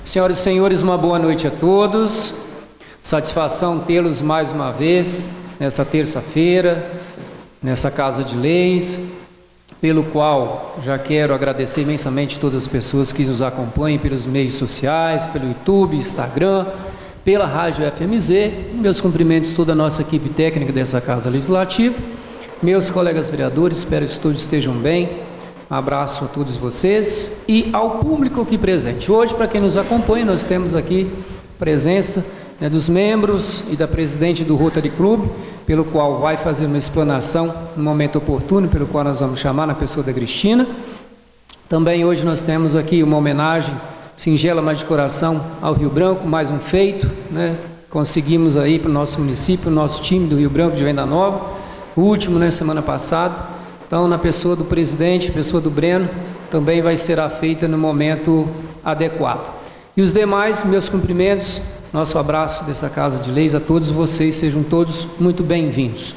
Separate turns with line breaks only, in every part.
Senhoras e senhores, uma boa noite a todos. Satisfação tê-los mais uma vez nessa terça-feira, nessa Casa de Leis, pelo qual já quero agradecer imensamente todas as pessoas que nos acompanham pelos meios sociais, pelo YouTube, Instagram, pela Rádio FMZ. Meus cumprimentos a toda a nossa equipe técnica dessa Casa Legislativa, meus colegas vereadores, espero que todos estejam bem. Um abraço a todos vocês e ao público aqui presente. Hoje, para quem nos acompanha, nós temos aqui presença dos membros e da presidente do Rotary Club, pelo qual vai fazer uma explanação no momento oportuno, pelo qual nós vamos chamar na pessoa da Cristina. Também hoje nós temos aqui uma homenagem singela, mas de coração, ao Rio Branco, mais um feito, Conseguimos aí para o nosso município, o nosso time do Rio Branco de Venda Nova, o último, semana passada. Então, na pessoa do presidente, pessoa do Breno, também vai ser feita no momento adequado. E os demais, meus cumprimentos, nosso abraço dessa Casa de Leis a todos vocês, sejam todos muito bem-vindos.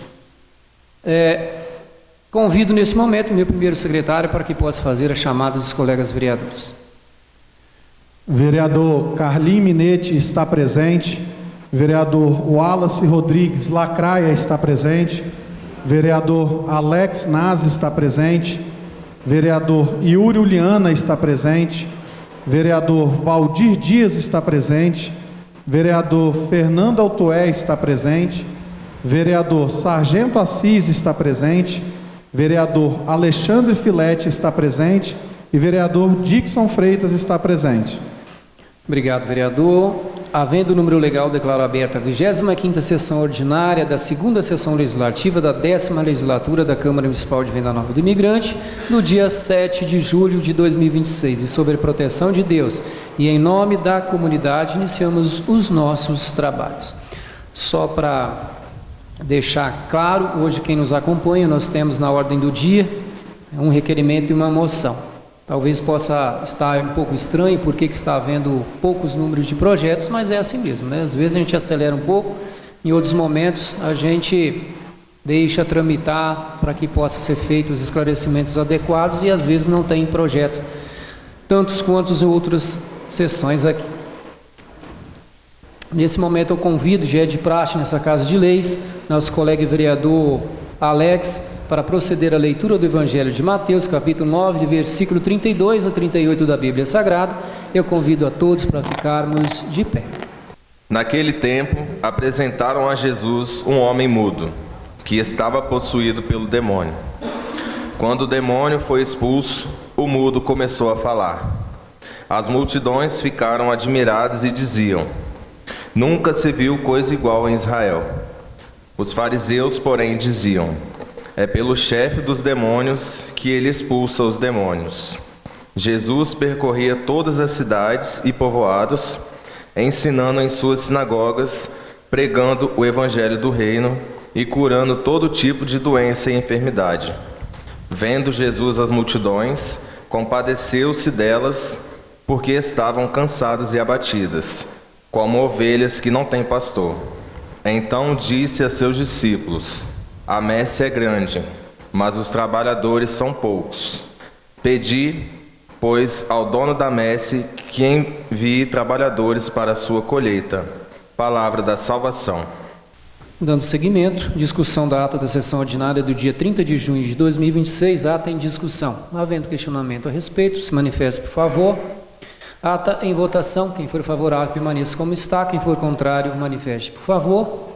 Convido nesse momento o meu primeiro secretário para que possa fazer a chamada dos colegas vereadores.
Vereador Carlinhos Minetti está presente. Vereador Wallace Rodrigues Lacraia está presente. Vereador Alex Nazi está presente. Vereador Yuri Uliana está presente. Vereador Valdir Dias está presente. Vereador Fernando Altoé está presente. Vereador Sargento Assis está presente. Vereador Alexandre Filete está presente. E vereador Dixon Freitas está presente.
Obrigado, vereador. Havendo o número legal, declaro aberta a 25ª sessão ordinária da 2ª sessão legislativa da 10ª legislatura da Câmara Municipal de Venda Nova do Imigrante, no dia 7 de julho de 2026. E sob a proteção de Deus e em nome da comunidade, iniciamos os nossos trabalhos. Só para deixar claro, hoje quem nos acompanha, nós temos na ordem do dia um requerimento e uma moção. Talvez possa estar um pouco estranho porque está havendo poucos números de projetos, mas é assim mesmo, Às vezes a gente acelera um pouco, em outros momentos a gente deixa tramitar para que possa ser feito os esclarecimentos adequados e às vezes não tem projeto, tantos quanto em outras sessões aqui. Nesse momento eu convido, já é de praxe nessa Casa de Leis, nosso colega vereador Alex, para proceder à leitura do Evangelho de Mateus, capítulo 9, de versículo 32 a 38 da Bíblia Sagrada. Eu convido a todos para ficarmos de pé.
Naquele tempo, apresentaram a Jesus um homem mudo, que estava possuído pelo demônio. Quando o demônio foi expulso, o mudo começou a falar. As multidões ficaram admiradas e diziam: nunca se viu coisa igual em Israel. Os fariseus, porém, diziam: é pelo chefe dos demônios que ele expulsa os demônios. Jesus percorria todas as cidades e povoados, ensinando em suas sinagogas, pregando o evangelho do reino e curando todo tipo de doença e enfermidade. Vendo Jesus as multidões, compadeceu-se delas, porque estavam cansadas e abatidas, como ovelhas que não têm pastor. Então disse a seus discípulos: a messe é grande, mas os trabalhadores são poucos. Pedi, pois, ao dono da messe que envie trabalhadores para a sua colheita. Palavra da salvação.
Dando seguimento, discussão da ata da sessão ordinária do dia 30 de junho de 2026, ata em discussão. Havendo questionamento a respeito, se manifeste, por favor. Ata em votação. Quem for favorável, permaneça como está. Quem for contrário, manifeste, por favor.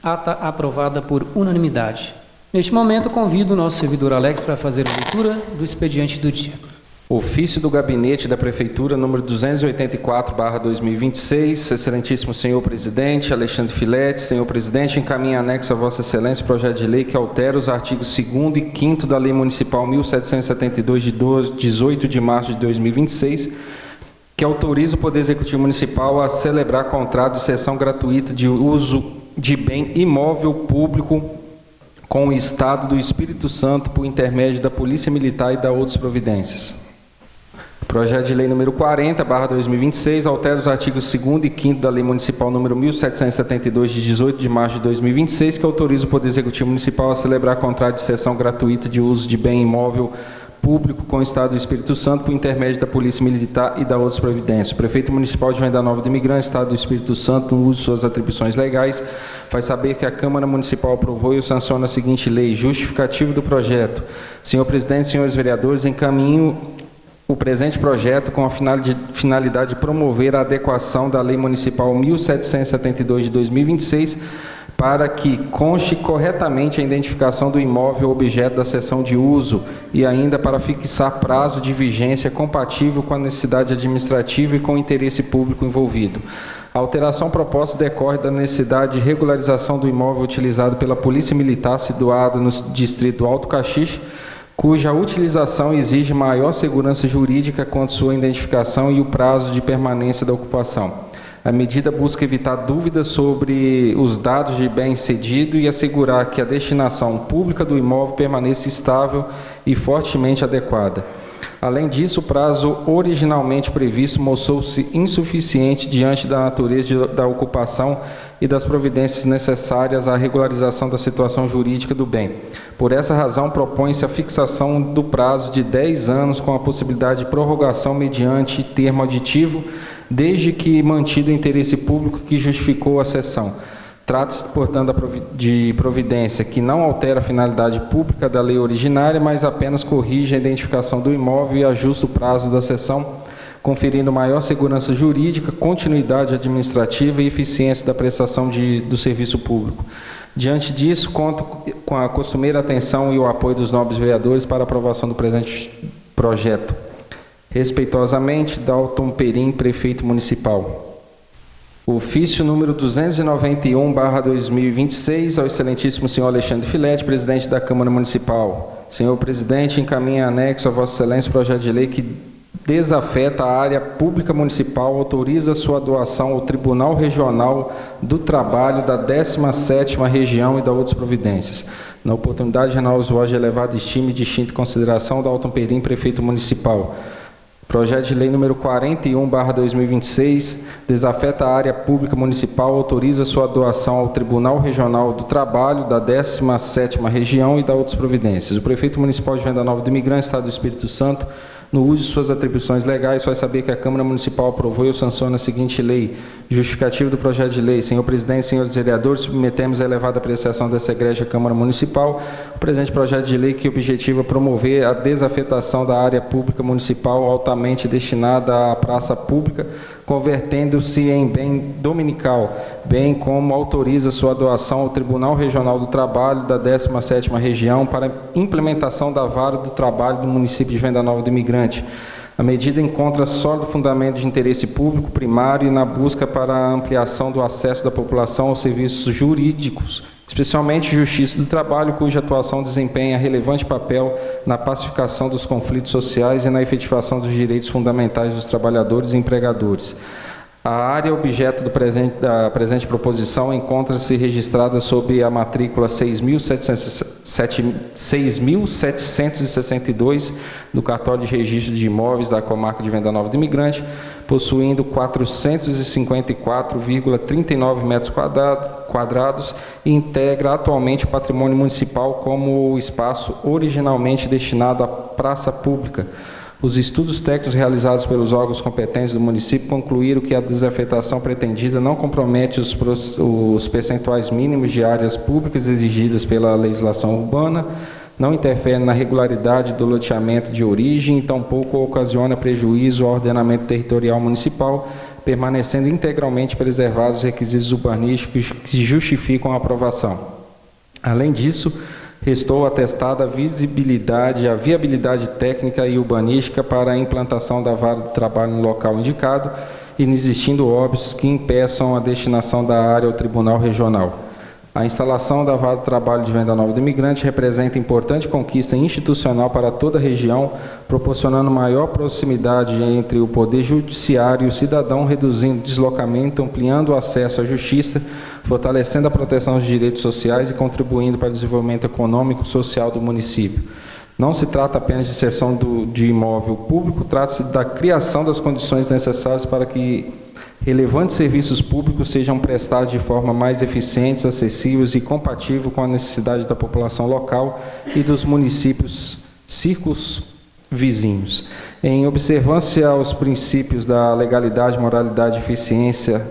Ata aprovada por unanimidade. Neste momento, convido o nosso servidor Alex para fazer a leitura do expediente do dia.
Ofício do Gabinete da Prefeitura, número 284/2026. Excelentíssimo senhor presidente Alexandre Filete, senhor presidente, encaminha anexo a vossa excelência o projeto de lei que altera os artigos 2º e 5º da Lei Municipal 1772, de 18 de março de 2026, que autoriza o Poder Executivo Municipal a celebrar contrato de cessão gratuita de uso de bem imóvel público com o Estado do Espírito Santo por intermédio da Polícia Militar e da outras providências. Projeto de Lei número 40/2026 altera os artigos 2º e 5º da Lei Municipal número 1772, de 18 de março de 2026, que autoriza o Poder Executivo Municipal a celebrar contrato de cessão gratuita de uso de bem imóvel público com o Estado do Espírito Santo por intermédio da Polícia Militar e da outras providências. O prefeito municipal de Venda Nova do Imigrante, Estado do Espírito Santo, no uso de suas atribuições legais, faz saber que a Câmara Municipal aprovou e sanciona a seguinte lei: justificativo do projeto. Senhor presidente, senhores vereadores, encaminho o presente projeto com a finalidade de promover a adequação da Lei Municipal 1772 de 2026 para que conste corretamente a identificação do imóvel objeto da cessão de uso e ainda para fixar prazo de vigência compatível com a necessidade administrativa e com o interesse público envolvido. A alteração proposta decorre da necessidade de regularização do imóvel utilizado pela Polícia Militar situado no distrito Alto Caxixe, cuja utilização exige maior segurança jurídica quanto à sua identificação e o prazo de permanência da ocupação. A medida busca evitar dúvidas sobre os dados de bem cedido e assegurar que a destinação pública do imóvel permaneça estável e fortemente adequada. Além disso, o prazo originalmente previsto mostrou-se insuficiente diante da natureza da ocupação e das providências necessárias à regularização da situação jurídica do bem. Por essa razão, propõe-se a fixação do prazo de 10 anos com a possibilidade de prorrogação mediante termo aditivo, desde que mantido o interesse público que justificou a cessão. Trata-se, portanto, de providência que não altera a finalidade pública da lei originária, mas apenas corrige a identificação do imóvel e ajusta o prazo da cessão, conferindo maior segurança jurídica, continuidade administrativa e eficiência da prestação do serviço público. Diante disso, conto com a costumeira atenção e o apoio dos nobres vereadores para a aprovação do presente projeto. Respeitosamente, Dalton Perim, prefeito municipal. Ofício número 291/2026, ao excelentíssimo senhor Alexandre Filete, presidente da Câmara Municipal. Senhor presidente, encaminha anexo a Vossa Excelência o projeto de lei que desafeta a área pública municipal, autoriza sua doação ao Tribunal Regional do Trabalho da 17ª Região e da outras providências. Na oportunidade, renovo os votos de elevada estima e distinta consideração, Dalton Perim, prefeito municipal. Projeto de lei número 41/2026, desafeta a área pública municipal, autoriza sua doação ao Tribunal Regional do Trabalho da 17ª Região e da outras providências. O prefeito municipal de Venda Nova do Imigrante, Estado do Espírito Santo, no uso de suas atribuições legais, faz saber que a Câmara Municipal aprovou e sanciona a seguinte lei: justificativo do projeto de lei. Senhor presidente, senhores vereadores, submetemos a elevada apreciação dessa egrégia Câmara Municipal o presente projeto de lei que objetiva promover a desafetação da área pública municipal altamente destinada à praça pública, convertendo-se em bem dominical, bem como autoriza sua doação ao Tribunal Regional do Trabalho da 17ª Região para implementação da vara do trabalho do município de Venda Nova do Imigrante. A medida encontra sólido fundamento de interesse público primário e na busca para a ampliação do acesso da população aos serviços jurídicos, especialmente Justiça do Trabalho, cuja atuação desempenha relevante papel na pacificação dos conflitos sociais e na efetivação dos direitos fundamentais dos trabalhadores e empregadores. A área objeto da presente proposição encontra-se registrada sob a matrícula 6.762 do Cartório de Registro de Imóveis da Comarca de Venda Nova do Imigrante, possuindo 454,39 metros quadrados e integra atualmente o patrimônio municipal como o espaço originalmente destinado à praça pública. Os estudos técnicos realizados pelos órgãos competentes do município concluíram que a desafetação pretendida não compromete os percentuais mínimos de áreas públicas exigidas pela legislação urbana, não interfere na regularidade do loteamento de origem e tampouco ocasiona prejuízo ao ordenamento territorial municipal, permanecendo integralmente preservados os requisitos urbanísticos que justificam a aprovação. Além disso, restou atestada a visibilidade, a viabilidade técnica e urbanística para a implantação da vara do trabalho no local indicado, inexistindo óbitos que impeçam a destinação da área ao Tribunal Regional. A instalação da vara do trabalho de Venda Nova do Imigrante representa importante conquista institucional para toda a região, proporcionando maior proximidade entre o Poder Judiciário e o cidadão, reduzindo o deslocamento, ampliando o acesso à justiça, fortalecendo a proteção dos direitos sociais e contribuindo para o desenvolvimento econômico e social do município. Não se trata apenas de cessão de imóvel público, trata-se da criação das condições necessárias para que relevantes serviços públicos sejam prestados de forma mais eficientes, acessíveis e compatível com a necessidade da população local e dos municípios vizinhos. Em observância aos princípios da legalidade, moralidade e eficiência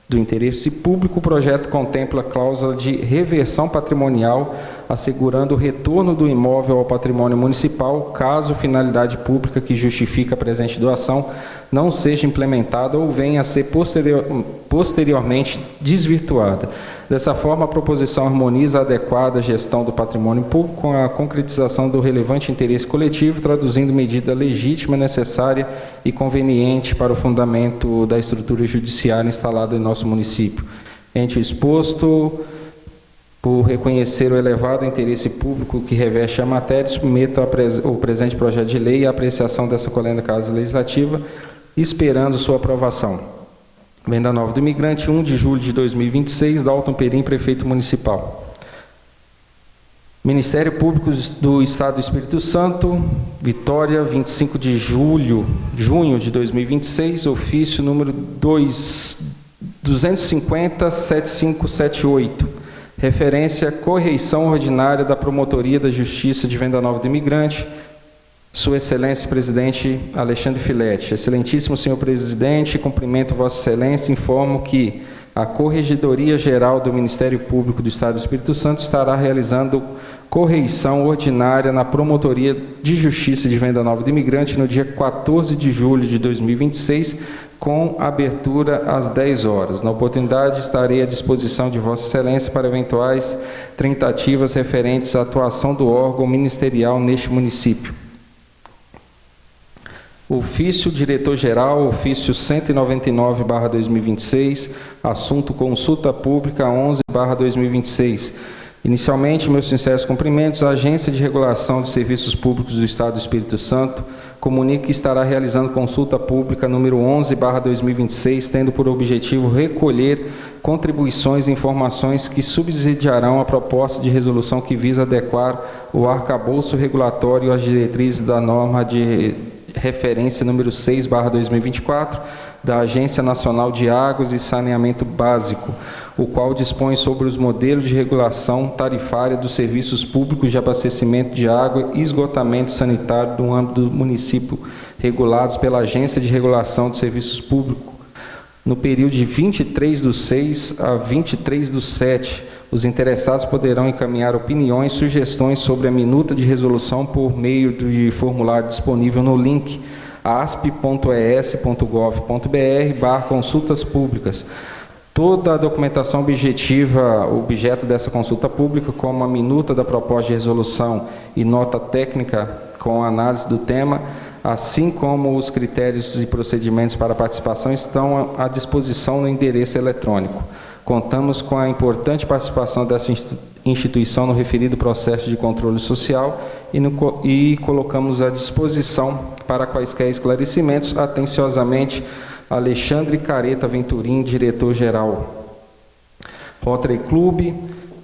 do interesse público, o projeto contempla cláusula de reversão patrimonial, assegurando o retorno do imóvel ao patrimônio municipal, caso finalidade pública que justifica a presente doação não seja implementada ou venha a ser posteriormente desvirtuada. Dessa forma, a proposição harmoniza a adequada gestão do patrimônio público com a concretização do relevante interesse coletivo, traduzindo medida legítima, necessária e conveniente para o fundamento da estrutura judiciária instalada em nosso município. Ente o exposto, por reconhecer o elevado interesse público que reveste a matéria, submeto o presente projeto de lei à apreciação dessa colegiada Casa Legislativa, esperando sua aprovação. Venda Nova do Imigrante, 1 de julho de 2026, Dalton Perim, Prefeito Municipal. Ministério Público do Estado do Espírito Santo, Vitória, 25 de junho de 2026, ofício número 250-7578, referência correição ordinária da Promotoria da Justiça de Venda Nova do Imigrante, Sua Excelência Presidente Alexandre Filete. Excelentíssimo Senhor Presidente, cumprimento Vossa Excelência, informo que a Corregedoria Geral do Ministério Público do Estado do Espírito Santo estará realizando correição ordinária na Promotoria de Justiça de Venda Nova do Imigrante no dia 14 de julho de 2026, com abertura às 10 horas. Na oportunidade, estarei à disposição de Vossa Excelência para eventuais tratativas referentes à atuação do órgão ministerial neste município. Ofício Diretor-Geral, ofício 199/2026, assunto Consulta Pública 11/2026. Inicialmente, meus sinceros cumprimentos. A Agência de Regulação de Serviços Públicos do Estado do Espírito Santo comunica que estará realizando consulta pública número 11/2026, tendo por objetivo recolher contribuições e informações que subsidiarão a proposta de resolução que visa adequar o arcabouço regulatório às diretrizes da norma de referência número 6/2024 da Agência Nacional de Águas e Saneamento Básico, o qual dispõe sobre os modelos de regulação tarifária dos serviços públicos de abastecimento de água e esgotamento sanitário do âmbito do município, regulados pela Agência de Regulação de Serviços Públicos. No período de 23/6 a 23/7, os interessados poderão encaminhar opiniões e sugestões sobre a minuta de resolução por meio de formulário disponível no link asp.es.gov.br/consultas públicas. Toda a documentação objetiva, objeto dessa consulta pública, como a minuta da proposta de resolução e nota técnica com análise do tema, assim como os critérios e procedimentos para participação, estão à disposição no endereço eletrônico. Contamos com a importante participação dessa instituição no referido processo de controle social e colocamos à disposição para quaisquer esclarecimentos. Atenciosamente, Alexandre Careta Venturim, Diretor-Geral. Rotary Clube,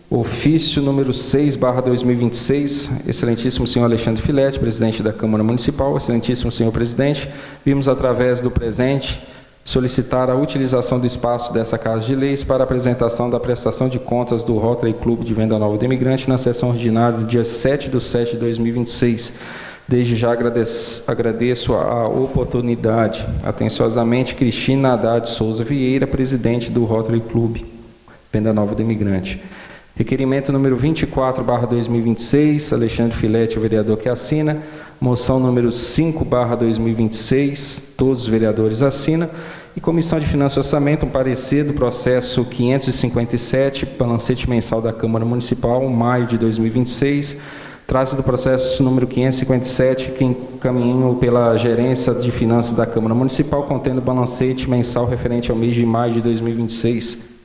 ofício número 6/2026, excelentíssimo senhor Alexandre Filete, presidente da Câmara Municipal. Excelentíssimo senhor presidente, vimos através do presente solicitar a utilização do espaço dessa Casa de Leis para a apresentação da prestação de contas do Rotary Clube de Venda Nova do Imigrante na sessão ordinária do dia 7/7/2026. Desde já agradeço a oportunidade. Atenciosamente, Cristina Haddad Souza Vieira, presidente do Rotary Clube Venda Nova do Imigrante. Requerimento número 24/2026, Alexandre Filete, o vereador que assina. Moção número 5/2026, todos os vereadores assinam. E Comissão de Finanças e Orçamento, um parecer do processo 557, balancete mensal da Câmara Municipal, maio de 2026. Trata-se do processo número 557, que encaminho pela Gerência de Finanças da Câmara Municipal, contendo balancete mensal referente ao mês de maio de 2026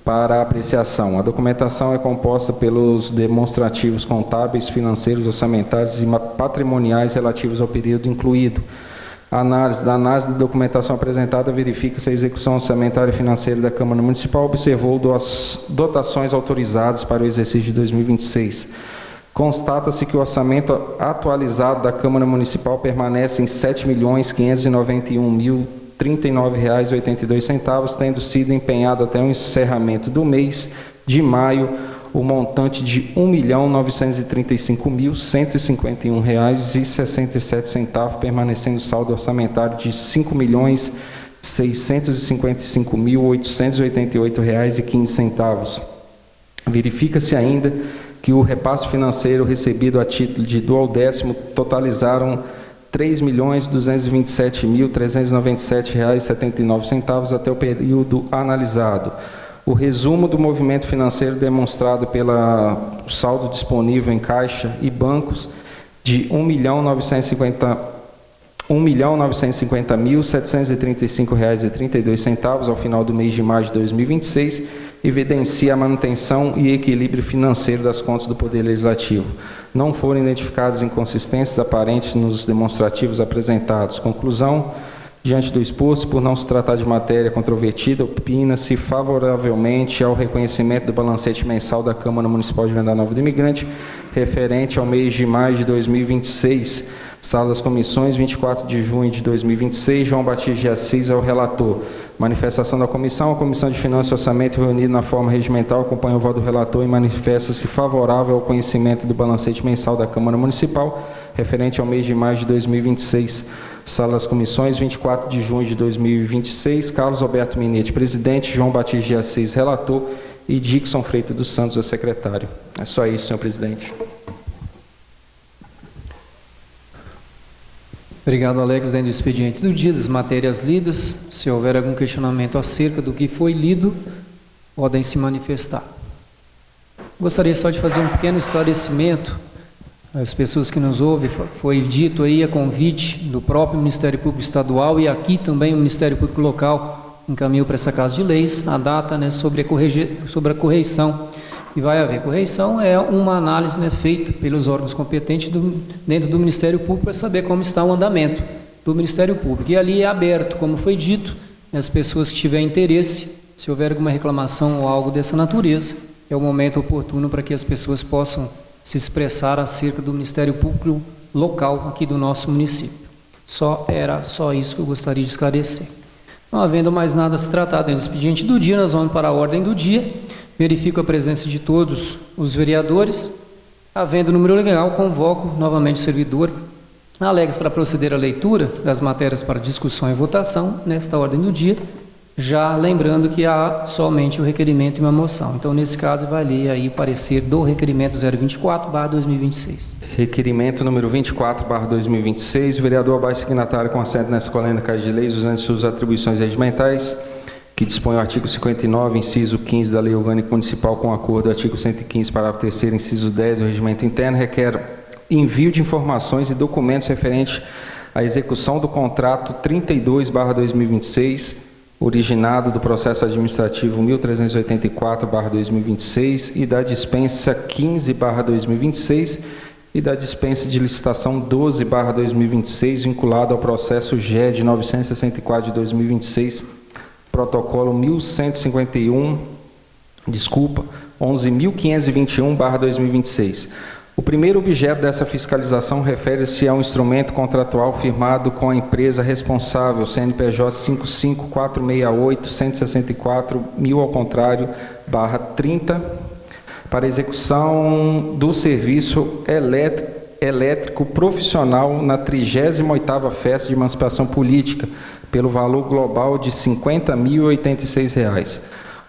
para apreciação. A documentação é composta pelos demonstrativos contábeis, financeiros, orçamentários e patrimoniais relativos ao período incluído. A análise da documentação apresentada verifica se a execução orçamentária e financeira da Câmara Municipal observou dotações autorizadas para o exercício de 2026. Constata-se que o orçamento atualizado da Câmara Municipal permanece em R$ 7.591.039,82, tendo sido empenhado até o encerramento do mês de maio o montante de R$ 1.935.151,67, permanecendo o saldo orçamentário de R$ 5.655.888,15. Verifica-se ainda que o repasse financeiro recebido a título de duodécimo totalizaram R$ 3.227.397,79 até o período analisado. O resumo do movimento financeiro demonstrado pelo saldo disponível em caixa e bancos de R$ 1.950.735,32 ao final do mês de maio de 2026 evidencia a manutenção e equilíbrio financeiro das contas do Poder Legislativo. Não foram identificadas inconsistências aparentes nos demonstrativos apresentados. Conclusão: diante do exposto, por não se tratar de matéria controvertida, opina-se favoravelmente ao reconhecimento do balancete mensal da Câmara Municipal de Venda Nova do Imigrante, referente ao mês de maio de 2026. Sala das Comissões, 24 de junho de 2026, João Batista de Assis é o relator. Manifestação da comissão: a Comissão de Finanças e Orçamento, reunida na forma regimental, acompanha o voto do relator e manifesta-se favorável ao conhecimento do balancete mensal da Câmara Municipal, referente ao mês de maio de 2026. Sala das Comissões, 24 de junho de 2026, Carlos Alberto Minetti, presidente, João Batista de Assis, relator, e Dixon Freitas dos Santos, é secretário. É só isso, senhor presidente.
Obrigado, Alex. Dentro do expediente do dia, das matérias lidas, se houver algum questionamento acerca do que foi lido, podem se manifestar. Gostaria só de fazer um pequeno esclarecimento às pessoas que nos ouvem. Foi dito aí a convite do próprio Ministério Público Estadual e aqui também o Ministério Público Local encaminhou para essa Casa de Leis a data, né, sobre a correição. E vai haver correição, é uma análise, né, feita pelos órgãos competentes dentro do Ministério Público para saber como está o andamento do Ministério Público. E ali é aberto, como foi dito, as pessoas que tiverem interesse, se houver alguma reclamação ou algo dessa natureza, é o momento oportuno para que as pessoas possam se expressar acerca do Ministério Público local aqui do nosso município. Era só isso que eu gostaria de esclarecer. Não havendo mais nada a se tratar dentro do expediente do dia, nós vamos para a ordem do dia. Verifico a presença de todos os vereadores. Havendo número legal, convoco novamente o servidor Alex para proceder à leitura das matérias para discussão e votação nesta ordem do dia, já lembrando que há somente o requerimento e uma moção. Então, nesse caso, vai ler aí o parecer do requerimento 024/2026.
Requerimento número 24/2026, o vereador abaixo signatário com assento nessa coluna Casa de Leis, usando suas atribuições regimentais, que dispõe o artigo 59, inciso 15 da Lei Orgânica Municipal, com acordo do artigo 115, parágrafo 3º, inciso 10 do Regimento Interno, requer envio de informações e documentos referentes à execução do contrato 32/2026, originado do processo administrativo 1384/2026 e da dispensa 15/2026 e da dispensa de licitação 12/2026, vinculado ao processo GED 964 de 2026, protocolo 11.521/2026. O primeiro objeto dessa fiscalização refere-se a um instrumento contratual firmado com a empresa responsável, CNPJ 55468-164.000 ao contrário, /30, para execução do serviço elétrico profissional na 38ª Festa de Emancipação Política, pelo valor global de R$ 50.086.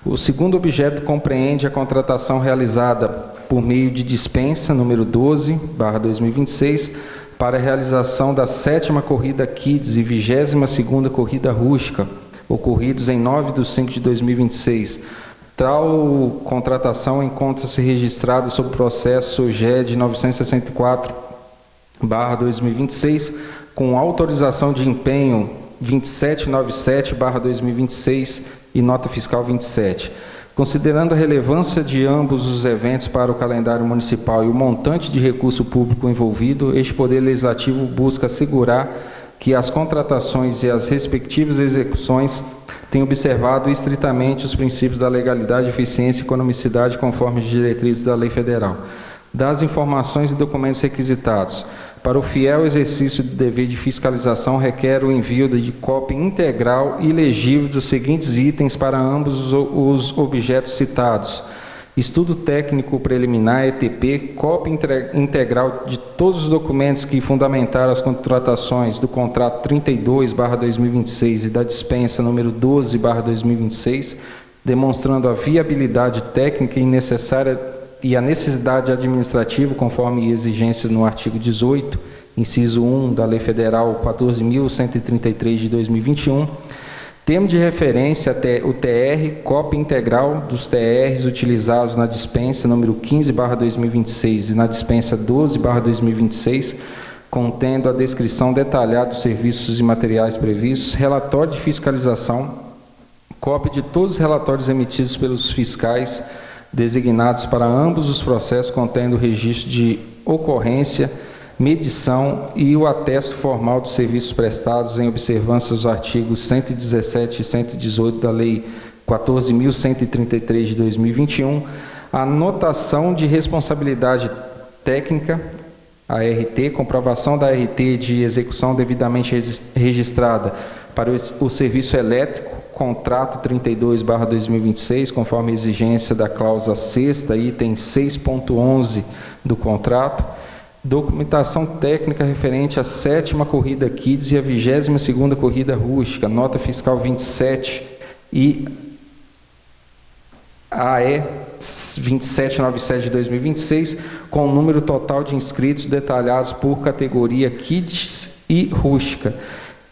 O segundo objeto compreende a contratação realizada por meio de dispensa número 12/2026 para a realização da 7ª Corrida Kids e 22ª Corrida Rústica, ocorridos em 9/5/2026. Tal contratação encontra-se registrada sob o processo GED 964/2026, com autorização de empenho 2797/2026 e nota fiscal 27. Considerando a relevância de ambos os eventos para o calendário municipal e o montante de recurso público envolvido, este Poder Legislativo busca assegurar que as contratações e as respectivas execuções tenham observado estritamente os princípios da legalidade, eficiência e economicidade conforme as diretrizes da lei federal. Das informações e documentos requisitados, para o fiel exercício do dever de fiscalização, requer o envio de cópia integral e legível dos seguintes itens para ambos os objetos citados: Estudo técnico preliminar, ETP, cópia integral de todos os documentos que fundamentaram as contratações do contrato 32/2026 e da dispensa número 12/2026, demonstrando a viabilidade técnica e necessária e a necessidade administrativa, conforme exigência no artigo 18, inciso 1 da Lei Federal 14.133 de 2021, termo de referência o TR, cópia integral dos TRs utilizados na dispensa número 15/2026 e na dispensa 12/2026, contendo a descrição detalhada dos serviços e materiais previstos, relatório de fiscalização, cópia de todos os relatórios emitidos pelos fiscais designados para ambos os processos, contendo o registro de ocorrência, medição e o atesto formal dos serviços prestados em observância dos artigos 117 e 118 da Lei 14.133 de 2021, a anotação de responsabilidade técnica, a RT, comprovação da RT de execução devidamente registrada para o serviço elétrico, contrato 32/2026, conforme a exigência da cláusula 6ª, item 6.11 do contrato, documentação técnica referente à 7ª Corrida Kids e à 22ª Corrida Rústica, nota fiscal 27 e AE 2797 de 2026, com o número total de inscritos detalhados por categoria Kids e Rústica,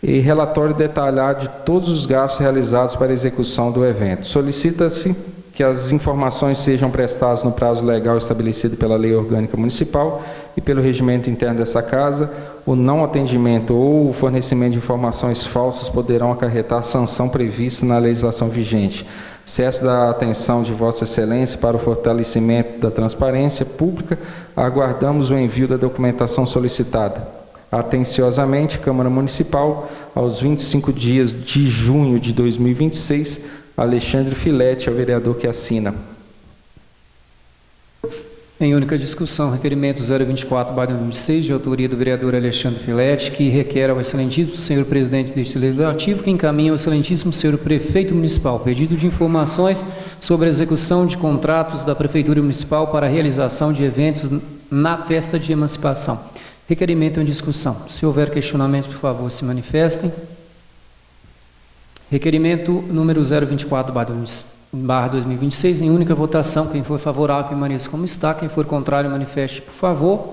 e relatório detalhado de todos os gastos realizados para a execução do evento. Solicita-se que as informações sejam prestadas no prazo legal estabelecido pela Lei Orgânica Municipal e pelo regimento interno dessa Casa. O não atendimento ou o fornecimento de informações falsas poderão acarretar sanção prevista na legislação vigente. Excesso da atenção de Vossa Excelência para o fortalecimento da transparência pública, aguardamos o envio da documentação solicitada. Atenciosamente, Câmara Municipal, aos 25 dias de junho de 2026, Alexandre Filete é o vereador que assina.
Em única discussão, requerimento 024/2026, de autoria do vereador Alexandre Filete, que requer ao excelentíssimo senhor presidente deste legislativo, que encaminha ao excelentíssimo senhor prefeito municipal pedido de informações sobre a execução de contratos da Prefeitura Municipal para a realização de eventos na festa de emancipação. Requerimento em discussão. Se houver questionamentos, por favor, se manifestem. Requerimento número 024/2026, em única votação. Quem for favorável, permaneça como está. Quem for contrário, manifeste, por favor.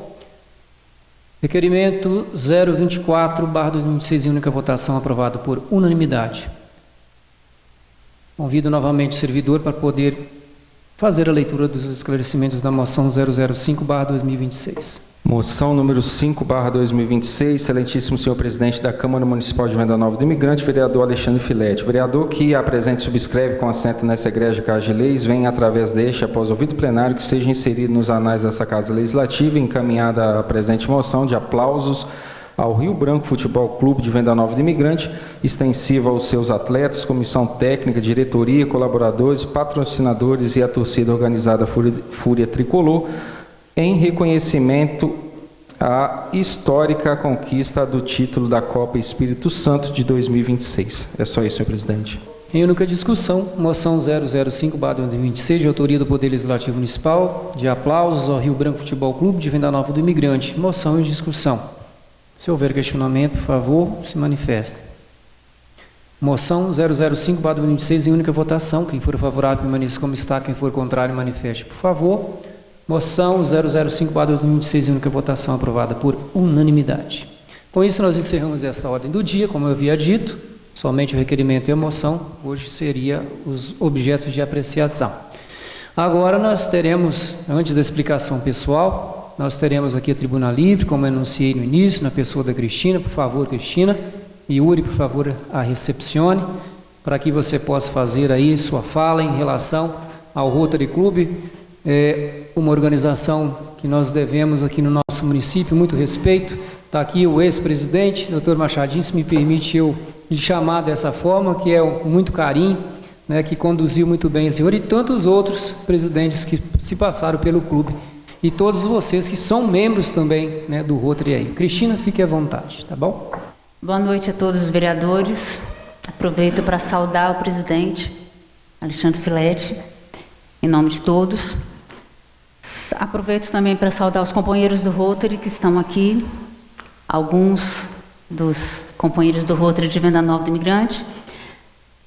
Requerimento 024/2026, em única votação, aprovado por unanimidade. Convido novamente o servidor para poder fazer a leitura dos esclarecimentos da moção 005/2026.
Moção número 5/2026, excelentíssimo senhor presidente da Câmara Municipal de Venda Nova do Imigrante, vereador Alexandre Filete. O vereador que apresenta e subscreve com assento nessa egrégia Casa de Leis, vem através deste, após ouvido plenário, que seja inserido nos anais dessa Casa Legislativa e encaminhada a presente moção de aplausos ao Rio Branco Futebol Clube de Venda Nova do Imigrante, extensiva aos seus atletas, comissão técnica, diretoria, colaboradores, patrocinadores e a torcida organizada Fúria Tricolor, em reconhecimento à histórica conquista do título da Copa Espírito Santo de 2026. É só isso, senhor presidente.
Em única discussão, moção 005/2026, de autoria do Poder Legislativo Municipal, de aplausos ao Rio Branco Futebol Clube de Venda Nova do Imigrante. Moção em discussão. Se houver questionamento, por favor, se manifestem. Moção 005/2026, em única votação. Quem for favorável, permaneça como está. Quem for contrário, manifeste, por favor. Moção 005/2026, em única votação, aprovada por unanimidade. Com isso, nós encerramos esta ordem do dia. Como eu havia dito, somente o requerimento e a moção hoje seria os objetos de apreciação. Agora nós teremos, antes da explicação pessoal, nós teremos aqui a tribuna livre, como eu anunciei no início, na pessoa da Cristina. Por favor, Cristina. E Yuri, por favor, a recepcione, para que você possa fazer aí sua fala em relação ao Rotary Club, uma organização que nós devemos aqui no nosso município muito respeito. Está aqui o ex-presidente, doutor Machadinho, se me permite eu lhe chamar dessa forma, que é com muito carinho, né, que conduziu muito bem esse senhor e tantos outros presidentes que se passaram pelo clube e todos vocês que são membros também, né, do Rotary aí. Cristina, fique à vontade, tá bom?
Boa noite a todos os vereadores. Aproveito para saudar o presidente Alexandre Filete em nome de todos. Aproveito também para saudar os companheiros do Rotary que estão aqui, alguns dos companheiros do Rotary de Venda Nova do Imigrante.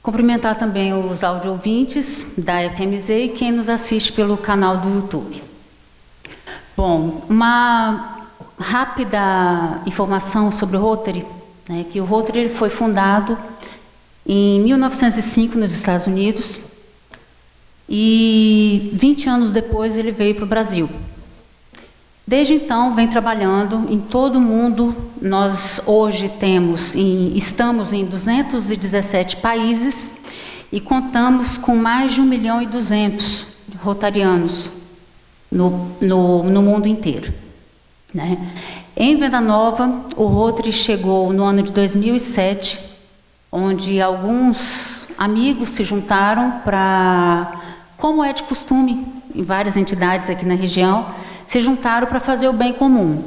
Cumprimentar também os audio-ouvintes da FMZ e quem nos assiste pelo canal do YouTube. Bom, uma rápida informação sobre o Rotary, né, que o Rotary ele foi fundado em 1905 nos Estados Unidos e 20 anos depois ele veio para o Brasil. Desde então vem trabalhando em todo o mundo. Nós hoje estamos em 217 países e contamos com mais de 1.200.000 rotarianos no mundo inteiro, né? Em Venda Nova, o Rotary chegou no ano de 2007, onde alguns amigos se juntaram para, como é de costume em várias entidades aqui na região, se juntaram para fazer o bem comum.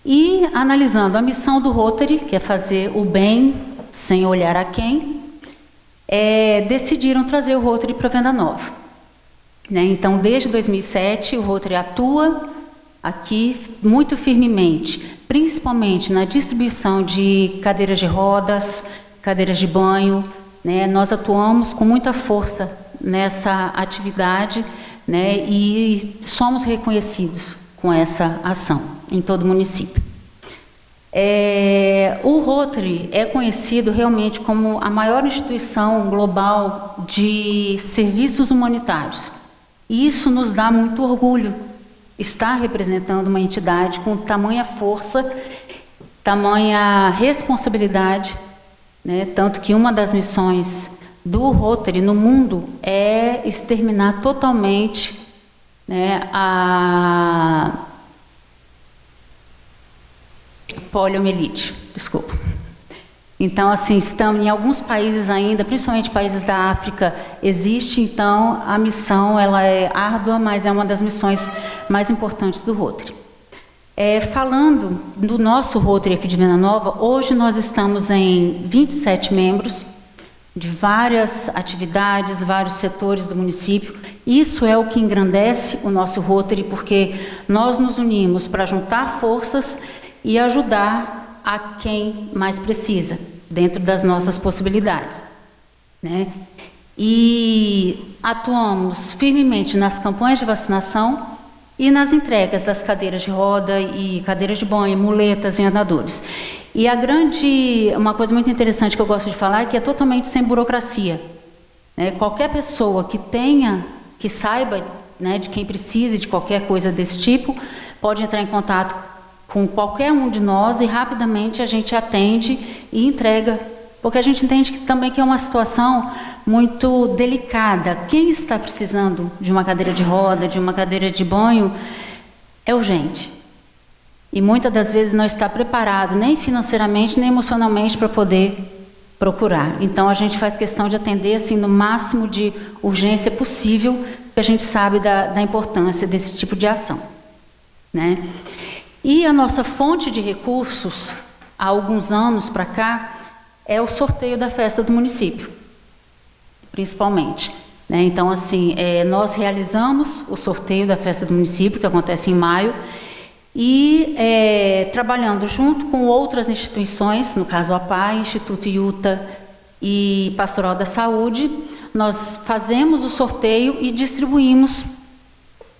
E, analisando a missão do Rotary, que é fazer o bem sem olhar a quem, decidiram trazer o Rotary para Venda Nova, né? Então, desde 2007, o Rotary atua aqui muito firmemente, principalmente na distribuição de cadeiras de rodas, cadeiras de banho, né? Nós atuamos com muita força nessa atividade, né? E somos reconhecidos com essa ação em todo o município. O Rotary é conhecido realmente como a maior instituição global de serviços humanitários. E isso nos dá muito orgulho, estar representando uma entidade com tamanha força, tamanha responsabilidade, né? Tanto que uma das missões do Rotary no mundo é exterminar totalmente, né, a poliomielite, desculpa. Então, assim, estamos em alguns países ainda, principalmente países da África, existe, então, a missão, ela é árdua, mas é uma das missões mais importantes do Rotary. Falando do nosso Rotary aqui de Venda Nova, hoje nós estamos em 27 membros, de várias atividades, vários setores do município. Isso é o que engrandece o nosso Rotary, porque nós nos unimos para juntar forças e ajudar a quem mais precisa, dentro das nossas possibilidades, né? E atuamos firmemente nas campanhas de vacinação e nas entregas das cadeiras de roda e cadeiras de banho, muletas e andadores. E uma coisa muito interessante que eu gosto de falar é que é totalmente sem burocracia, né? Qualquer pessoa que saiba, né, de quem precise de qualquer coisa desse tipo, pode entrar em contato com qualquer um de nós e rapidamente a gente atende e entrega, porque a gente entende que também que é uma situação muito delicada. Quem está precisando de uma cadeira de roda, de uma cadeira de banho, é urgente. E muitas das vezes não está preparado nem financeiramente, nem emocionalmente para poder procurar. Então a gente faz questão de atender assim no máximo de urgência possível, porque a gente sabe da importância desse tipo de ação, né? E a nossa fonte de recursos, há alguns anos para cá, é o sorteio da festa do município, principalmente, né? Então, assim, nós realizamos o sorteio da festa do município, que acontece em maio, e trabalhando junto com outras instituições, no caso a PAI, Instituto Iuta e Pastoral da Saúde, nós fazemos o sorteio e distribuímos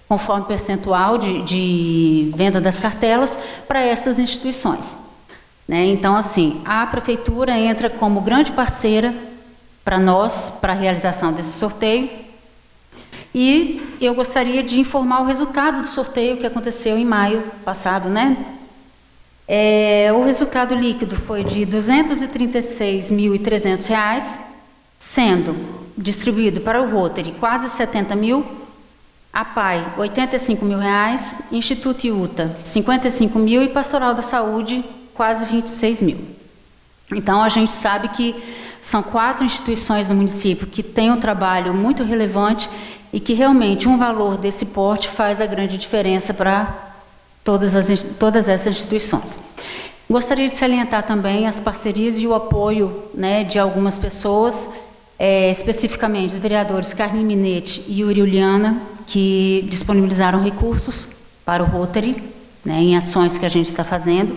conforme percentual de venda das cartelas para essas instituições, né? Então, assim, a prefeitura entra como grande parceira para nós, para a realização desse sorteio, e eu gostaria de informar o resultado do sorteio que aconteceu em maio passado, né? O resultado líquido foi de R$ 236.300, sendo distribuído para o Rotary quase 70 mil, a PAI, R$ 85.000, Instituto Iuta, 55 mil e Pastoral da Saúde, quase 26 mil. Então, a gente sabe que são 4 instituições do município que têm um trabalho muito relevante e que realmente um valor desse porte faz a grande diferença para todas essas instituições. Gostaria de salientar também as parcerias e o apoio, né, de algumas pessoas especificamente os vereadores Carlinhos Minetti e Yuri Uliana, que disponibilizaram recursos para o Rotary, né, em ações que a gente está fazendo.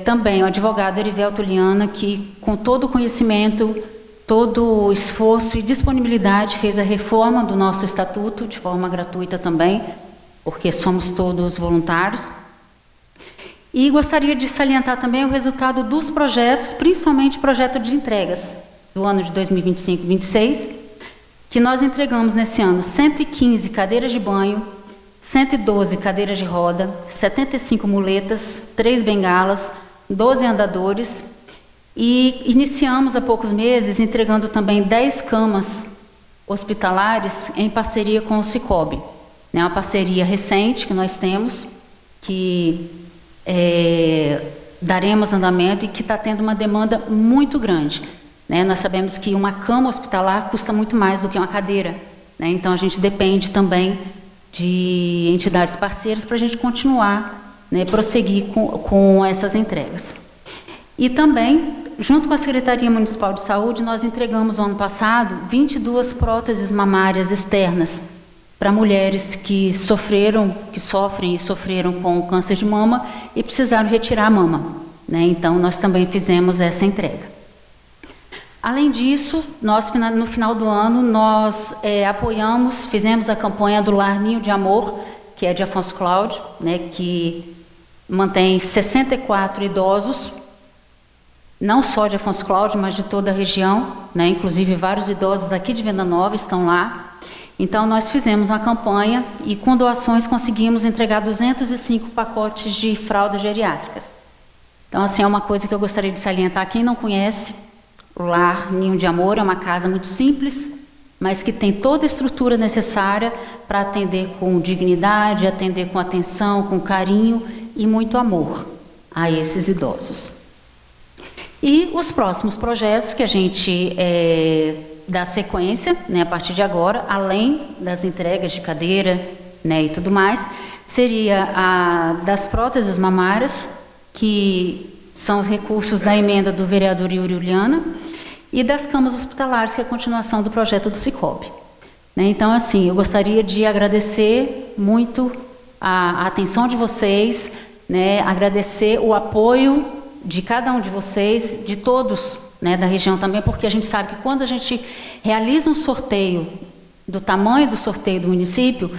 Também o advogado Erivelto Uliana, que com todo o conhecimento, todo o esforço e disponibilidade fez a reforma do nosso estatuto de forma gratuita também, porque somos todos voluntários. E gostaria de salientar também o resultado dos projetos, principalmente o projeto de entregas do ano de 2025-26, que nós entregamos nesse ano 115 cadeiras de banho, 112 cadeiras de roda, 75 muletas, 3 bengalas, 12 andadores, e iniciamos há poucos meses entregando também 10 camas hospitalares em parceria com o Sicob. É uma parceria recente que nós temos, que daremos andamento e que está tendo uma demanda muito grande. Né? Nós sabemos que uma cama hospitalar custa muito mais do que uma cadeira. Né? Então, a gente depende também de entidades parceiras para a gente continuar, né, prosseguir com essas entregas. E também, junto com a Secretaria Municipal de Saúde, nós entregamos no ano passado 22 próteses mamárias externas para mulheres que sofrem e sofreram com câncer de mama e precisaram retirar a mama. Né? Então, nós também fizemos essa entrega. Além disso, nós, no final do ano, nós fizemos a campanha do Lar Ninho de Amor, que é de Afonso Cláudio, né, que mantém 64 idosos, não só de Afonso Cláudio, mas de toda a região, né, inclusive vários idosos aqui de Venda Nova estão lá. Então, nós fizemos uma campanha e, com doações, conseguimos entregar 205 pacotes de fraldas geriátricas. Então, assim, é uma coisa que eu gostaria de salientar. Quem não conhece, o Lar Ninho de Amor é uma casa muito simples, mas que tem toda a estrutura necessária para atender com dignidade, atender com atenção, com carinho e muito amor a esses idosos. E os próximos projetos que a gente dá sequência, né, a partir de agora, além das entregas de cadeira, né, e tudo mais, seria a das próteses mamárias, que são os recursos da emenda do vereador Yuri Uliana, e das camas hospitalares, que é a continuação do projeto do Sicob. Né? Então, assim, eu gostaria de agradecer muito a atenção de vocês, né? Agradecer o apoio de cada um de vocês, de todos, né, da região também, porque a gente sabe que quando a gente realiza um sorteio do tamanho do sorteio do município,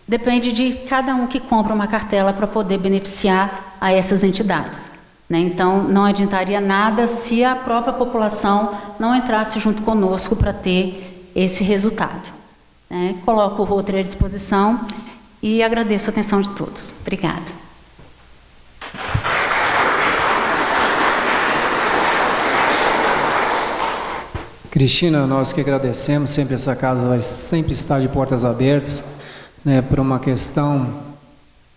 depende de cada um que compra uma cartela para poder beneficiar a essas entidades. Né? Então, não adiantaria nada se a própria população não entrasse junto conosco para ter esse resultado. Né? Coloco o Rotary à disposição e agradeço a atenção de todos. Obrigada.
Cristina, nós que agradecemos, sempre essa casa vai sempre estar de portas abertas, né, para uma questão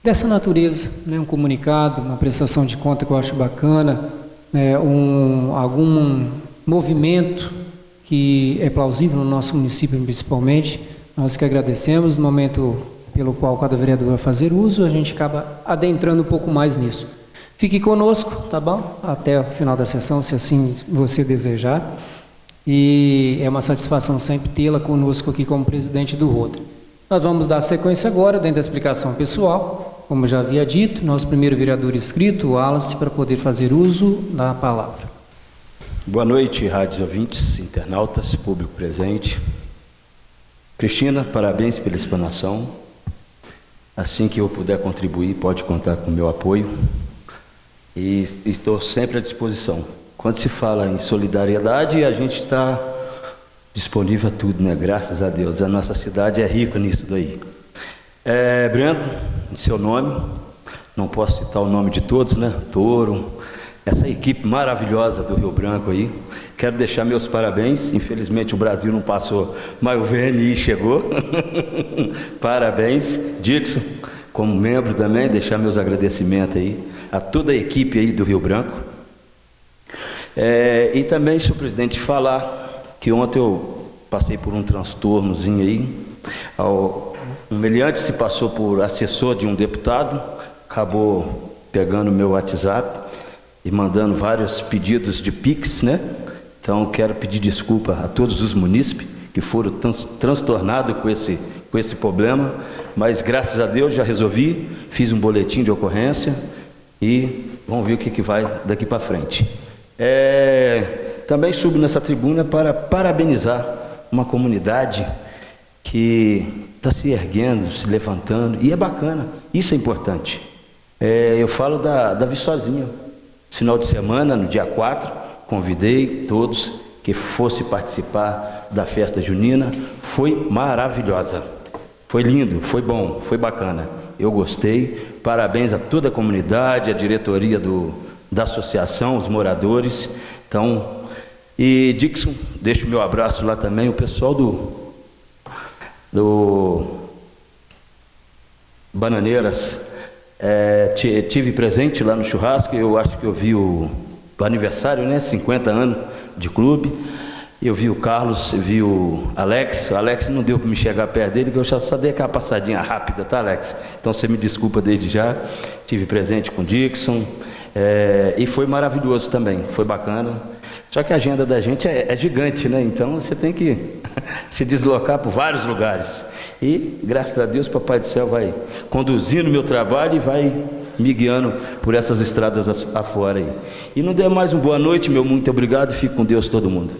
dessa natureza, né, um comunicado, uma prestação de conta que eu acho bacana, né, algum movimento que é plausível no nosso município principalmente, nós que agradecemos, no momento pelo qual cada vereador vai fazer uso, a gente acaba adentrando um pouco mais nisso. Fique conosco, tá bom? Até o final da sessão, se assim você desejar. E é uma satisfação sempre tê-la conosco aqui como presidente do Rotary. Nós vamos dar sequência agora, dentro da explicação pessoal, como já havia dito, nosso primeiro vereador inscrito, o Wallace, para poder fazer uso da palavra.
Boa noite, rádios ouvintes, internautas, público presente. Cristina, parabéns pela explanação. Assim que eu puder contribuir, pode contar com o meu apoio. E estou sempre à disposição. Quando se fala em solidariedade, a gente está disponível a tudo, né? Graças a Deus. A nossa cidade é rica nisso daí. Brando, em seu nome, não posso citar o nome de todos, né? Toro, essa equipe maravilhosa do Rio Branco aí. Quero deixar meus parabéns. Infelizmente o Brasil não passou, mas o VNI chegou. Parabéns, Dixon, como membro também, deixar meus agradecimentos aí a toda a equipe aí do Rio Branco. E também, senhor presidente, falar que ontem eu passei por um transtornozinho aí. Um meliante se passou por assessor de um deputado, acabou pegando meu WhatsApp e mandando vários pedidos de Pix, né? Então, quero pedir desculpa a todos os munícipes que foram transtornados com esse problema, mas graças a Deus já resolvi, fiz um boletim de ocorrência e vamos ver o que vai daqui para frente. Também subo nessa tribuna para parabenizar uma comunidade que está se erguendo, se levantando, e é bacana, isso é importante. Eu falo da Viçosinha. Final de semana, no dia 4, convidei todos que fossem participar da festa junina. Foi maravilhosa, foi lindo, foi bom, foi bacana. Eu gostei, parabéns a toda a comunidade, a diretoria da associação, os moradores. Então, e Dixon, deixo o meu abraço lá também, o pessoal do Bananeiras. Tive presente lá no churrasco, eu acho que eu vi o aniversário, né, 50 anos de clube. Eu vi o Carlos, vi o Alex. O Alex não deu para me chegar perto dele, que eu só dei aquela passadinha rápida, tá, Alex? Então você me desculpa desde já. Tive presente com o Dixon, e foi maravilhoso também, foi bacana. Só que a agenda da gente é gigante, né? Então você tem que se deslocar por vários lugares. E graças a Deus, Papai do Céu vai conduzindo o meu trabalho e vai me guiando por essas estradas afora aí. E não dê mais uma boa noite, meu muito obrigado, e fique com Deus todo mundo.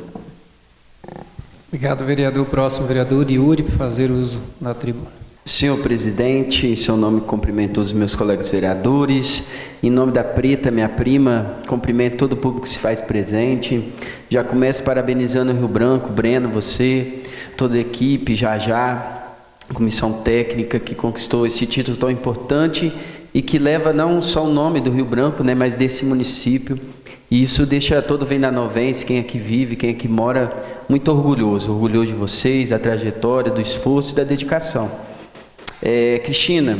Obrigado, vereador. Próximo vereador, Yuri, por fazer uso da tribuna.
Senhor presidente, em seu nome cumprimento todos os meus colegas vereadores. Em nome da Preta, minha prima, cumprimento todo o público que se faz presente. Já começo parabenizando o Rio Branco, Breno, você, toda a equipe, comissão técnica que conquistou esse título tão importante e que leva não só o nome do Rio Branco, né, mas desse município. E isso deixa todo vendanovense, quem aqui vive, quem aqui mora, muito orgulhoso de vocês, da trajetória, do esforço e da dedicação. Cristina,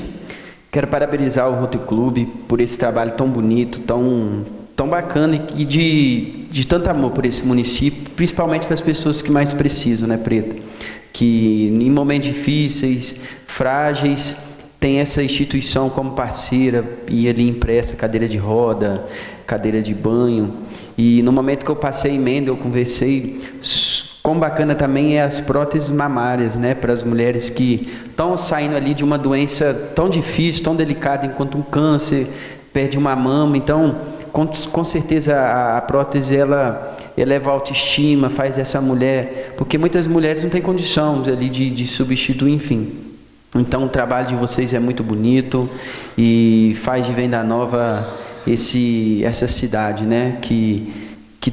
quero parabenizar o Rotary Clube por esse trabalho tão bonito, tão bacana e de tanto amor por esse município, principalmente para as pessoas que mais precisam, né, Preta? Que em momentos difíceis, frágeis, tem essa instituição como parceira e ele empresta cadeira de roda, cadeira de banho. E no momento que eu passei em Menda, eu conversei, quão bacana também é as próteses mamárias, né, para as mulheres que estão saindo ali de uma doença tão difícil, tão delicada, enquanto um câncer, perde uma mama. Então, com certeza a prótese, ela eleva a autoestima, faz essa mulher, porque muitas mulheres não têm condição ali de substituir, enfim. Então o trabalho de vocês é muito bonito e faz de Venda Nova essa cidade, né, que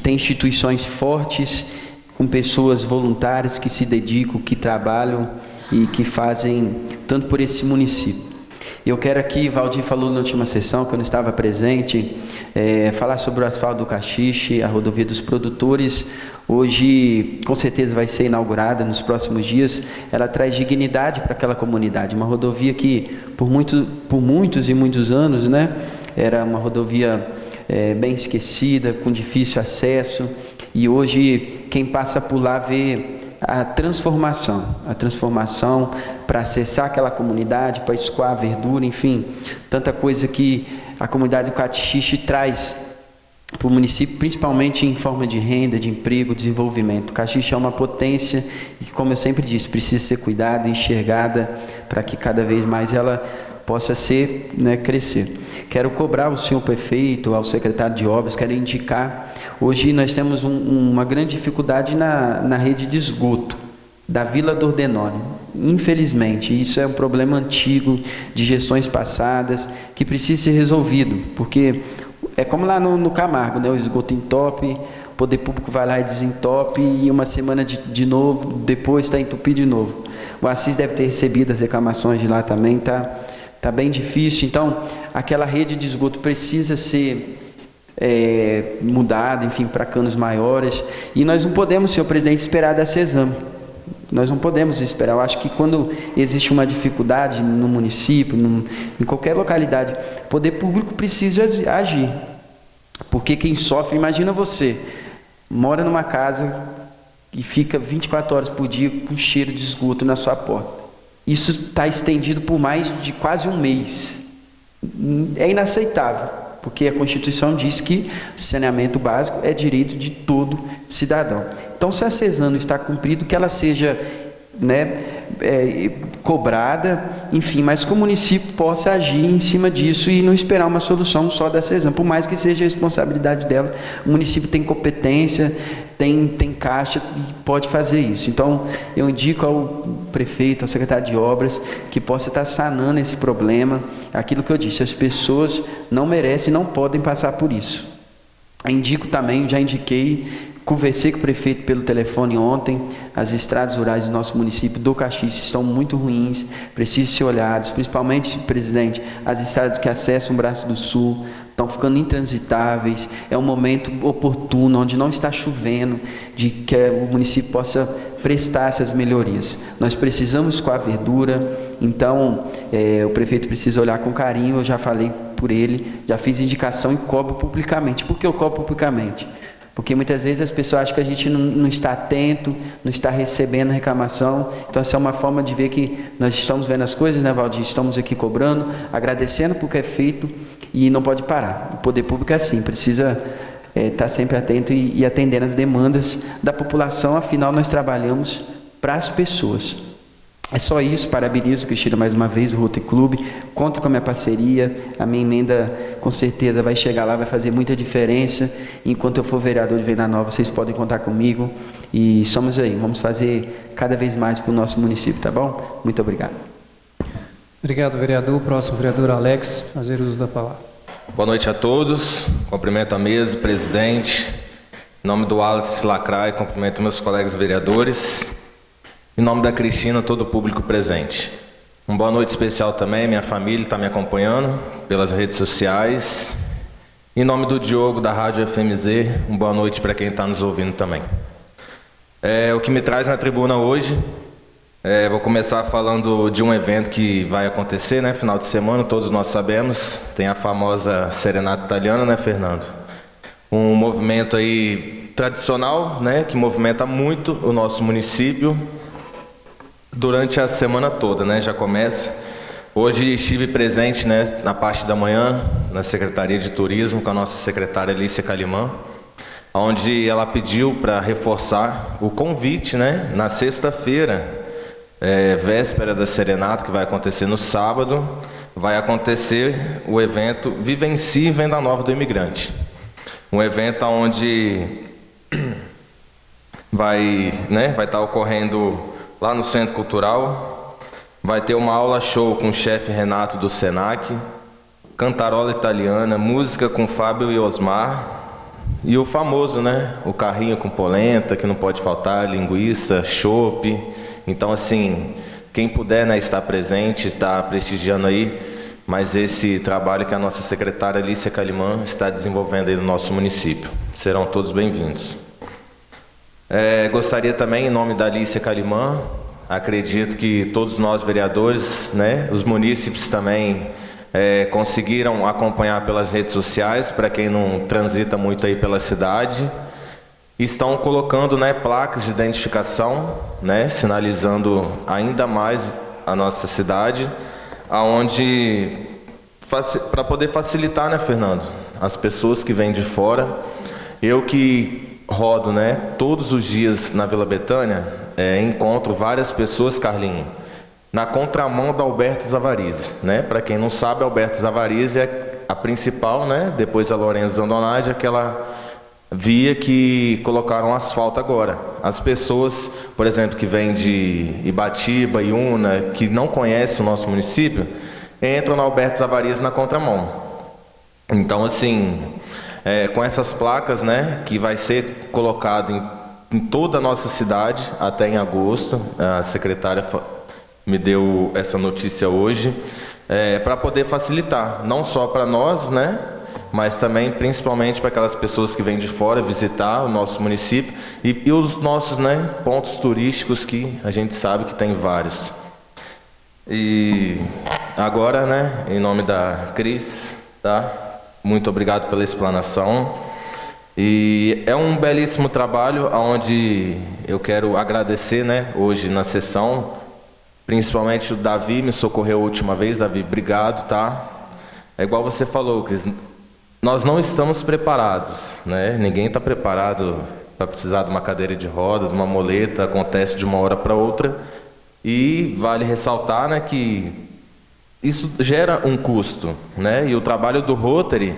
tem instituições fortes, com pessoas voluntárias que se dedicam, que trabalham e que fazem tanto por esse município. Eu quero aqui, Valdir falou na última sessão, que eu não estava presente, falar sobre o asfalto do Caxixe, a rodovia dos produtores. Hoje, com certeza, vai ser inaugurada nos próximos dias. Ela traz dignidade para aquela comunidade. Uma rodovia que, por muitos e muitos anos, né, era uma rodovia bem esquecida, com difícil acesso. E hoje, quem passa por lá vê a transformação para acessar aquela comunidade, para escoar a verdura, enfim, tanta coisa que a comunidade do Caxixe traz para o município, principalmente em forma de renda, de emprego, desenvolvimento. O Caxixe é uma potência e, como eu sempre disse, precisa ser cuidada, enxergada, para que cada vez mais ela possa ser, né, crescer. Quero cobrar ao senhor prefeito, ao secretário de obras, quero indicar, hoje nós temos uma grande dificuldade na rede de esgoto da Vila do Ordenone. Infelizmente, isso é um problema antigo, de gestões passadas, que precisa ser resolvido, porque é como lá no Camargo, né, o esgoto entope, o poder público vai lá e desentope, e uma semana de novo, depois está entupido de novo. O Assis deve ter recebido as reclamações de lá também, está bem difícil. Então, aquela rede de esgoto precisa ser mudada, enfim, para canos maiores. E nós não podemos, senhor presidente, esperar da CESAM. Nós não podemos esperar. Eu acho que quando existe uma dificuldade no município, em qualquer localidade, o poder público precisa agir. Porque quem sofre, imagina você, mora numa casa e fica 24 horas por dia com cheiro de esgoto na sua porta. Isso está estendido por mais de quase um mês. É inaceitável. porque a Constituição diz que saneamento básico é direito de todo cidadão. Então, se a CESAM não está cumprido, que ela seja, né, cobrada, enfim, mas que o município possa agir em cima disso e não esperar uma solução só da CESAM, por mais que seja a responsabilidade dela. O município tem competência, tem caixa e pode fazer isso. Então, eu indico ao prefeito, ao secretário de obras, que possa estar sanando esse problema. Aquilo que eu disse, as pessoas não merecem, não podem passar por isso. Eu indico também, já indiquei, conversei com o prefeito pelo telefone ontem, as estradas rurais do nosso município do Caxias estão muito ruins, precisam ser olhadas, principalmente, presidente, as estradas que acessam o Braço do Sul estão ficando intransitáveis. É um momento oportuno, onde não está chovendo, de que o município possa prestar essas melhorias. Nós precisamos com a verdura, então o prefeito precisa olhar com carinho. Eu já falei por ele, já fiz indicação e cobro publicamente. Por que eu cobro publicamente? Porque muitas vezes as pessoas acham que a gente não está atento, não está recebendo reclamação. Então essa é uma forma de ver que nós estamos vendo as coisas, né, Valdir? Estamos aqui cobrando, agradecendo por que é feito e não pode parar. O poder público é assim, precisa estar sempre atento e atendendo as demandas da população. Afinal, nós trabalhamos para as pessoas. É só isso. Parabenizo, Cristina, mais uma vez, o Rotary Club. Conta com a minha parceria. A minha emenda, com certeza, vai chegar lá, vai fazer muita diferença. Enquanto eu for vereador de Venda Nova, vocês podem contar comigo. E somos aí. Vamos fazer cada vez mais para o nosso município, tá bom? Muito obrigado.
Obrigado, vereador. Próximo, vereador Alex, fazer uso da palavra.
Boa noite a todos. Cumprimento a mesa, presidente. Em nome do Wallace Lacraia, cumprimento meus colegas vereadores. Em nome da Cristina, todo o público presente. Uma boa noite especial também, minha família está me acompanhando pelas redes sociais. Em nome do Diogo, da Rádio FMZ, uma boa noite para quem está nos ouvindo também. O que me traz na tribuna hoje, vou começar falando de um evento que vai acontecer, né, final de semana, todos nós sabemos, tem a famosa Serenata Italiana, né, Fernando? Um movimento aí tradicional, né, que movimenta muito o nosso município, durante a semana toda, né? Já começa. Hoje estive presente, né, na parte da manhã, na Secretaria de Turismo, com a nossa secretária Alícia Calimã, onde ela pediu para reforçar o convite, né, na sexta-feira, véspera da Serenata, que vai acontecer no sábado, vai acontecer o evento Vivencie Venda Nova do Imigrante. Um evento onde vai estar ocorrendo lá no Centro Cultural. Vai ter uma aula show com o chefe Renato do Senac, cantarola italiana, música com Fábio e Osmar, e o famoso, né, o carrinho com polenta, que não pode faltar, linguiça, chopp. Então, assim, quem puder, né, estar presente, estar prestigiando aí, mas esse trabalho que a nossa secretária Alícia Calimã está desenvolvendo aí no nosso município. Serão todos bem-vindos. Gostaria também, em nome da Alícia Calimã, acredito que todos nós vereadores, né, os munícipes também conseguiram acompanhar pelas redes sociais, para quem não transita muito aí pela cidade, estão colocando, né, placas de identificação, né, sinalizando ainda mais a nossa cidade, aonde para poder facilitar, né, Fernando, as pessoas que vêm de fora. Eu que rodo, né, todos os dias na Vila Betânia, encontro várias pessoas, Carlinhos, na contramão da Alberto Zavarizi, né? Para quem não sabe, Alberto Zavarizi é a principal, né? Depois a Lourenço Zandonade, aquela via que colocaram asfalto agora. As pessoas, por exemplo, que vêm de Ibatiba, Iuna, que não conhecem o nosso município, entram na Alberto Zavarizi na contramão. Então, assim, com essas placas, né, que vai ser colocado em toda a nossa cidade até em agosto, a secretária me deu essa notícia hoje, para poder facilitar, não só para nós, né, mas também principalmente para aquelas pessoas que vêm de fora visitar o nosso município e os nossos, né, pontos turísticos, que a gente sabe que tem vários. E agora, né, em nome da Cris, tá? Muito obrigado pela explanação. E é um belíssimo trabalho, onde eu quero agradecer, né, hoje na sessão, principalmente o Davi, me socorreu a última vez. Davi, obrigado, tá? É igual você falou, Cris, nós não estamos preparados, né? Ninguém está preparado para precisar de uma cadeira de roda, de uma muleta, acontece de uma hora para outra. E vale ressaltar, né, que isso gera um custo, né? E o trabalho do Rotary,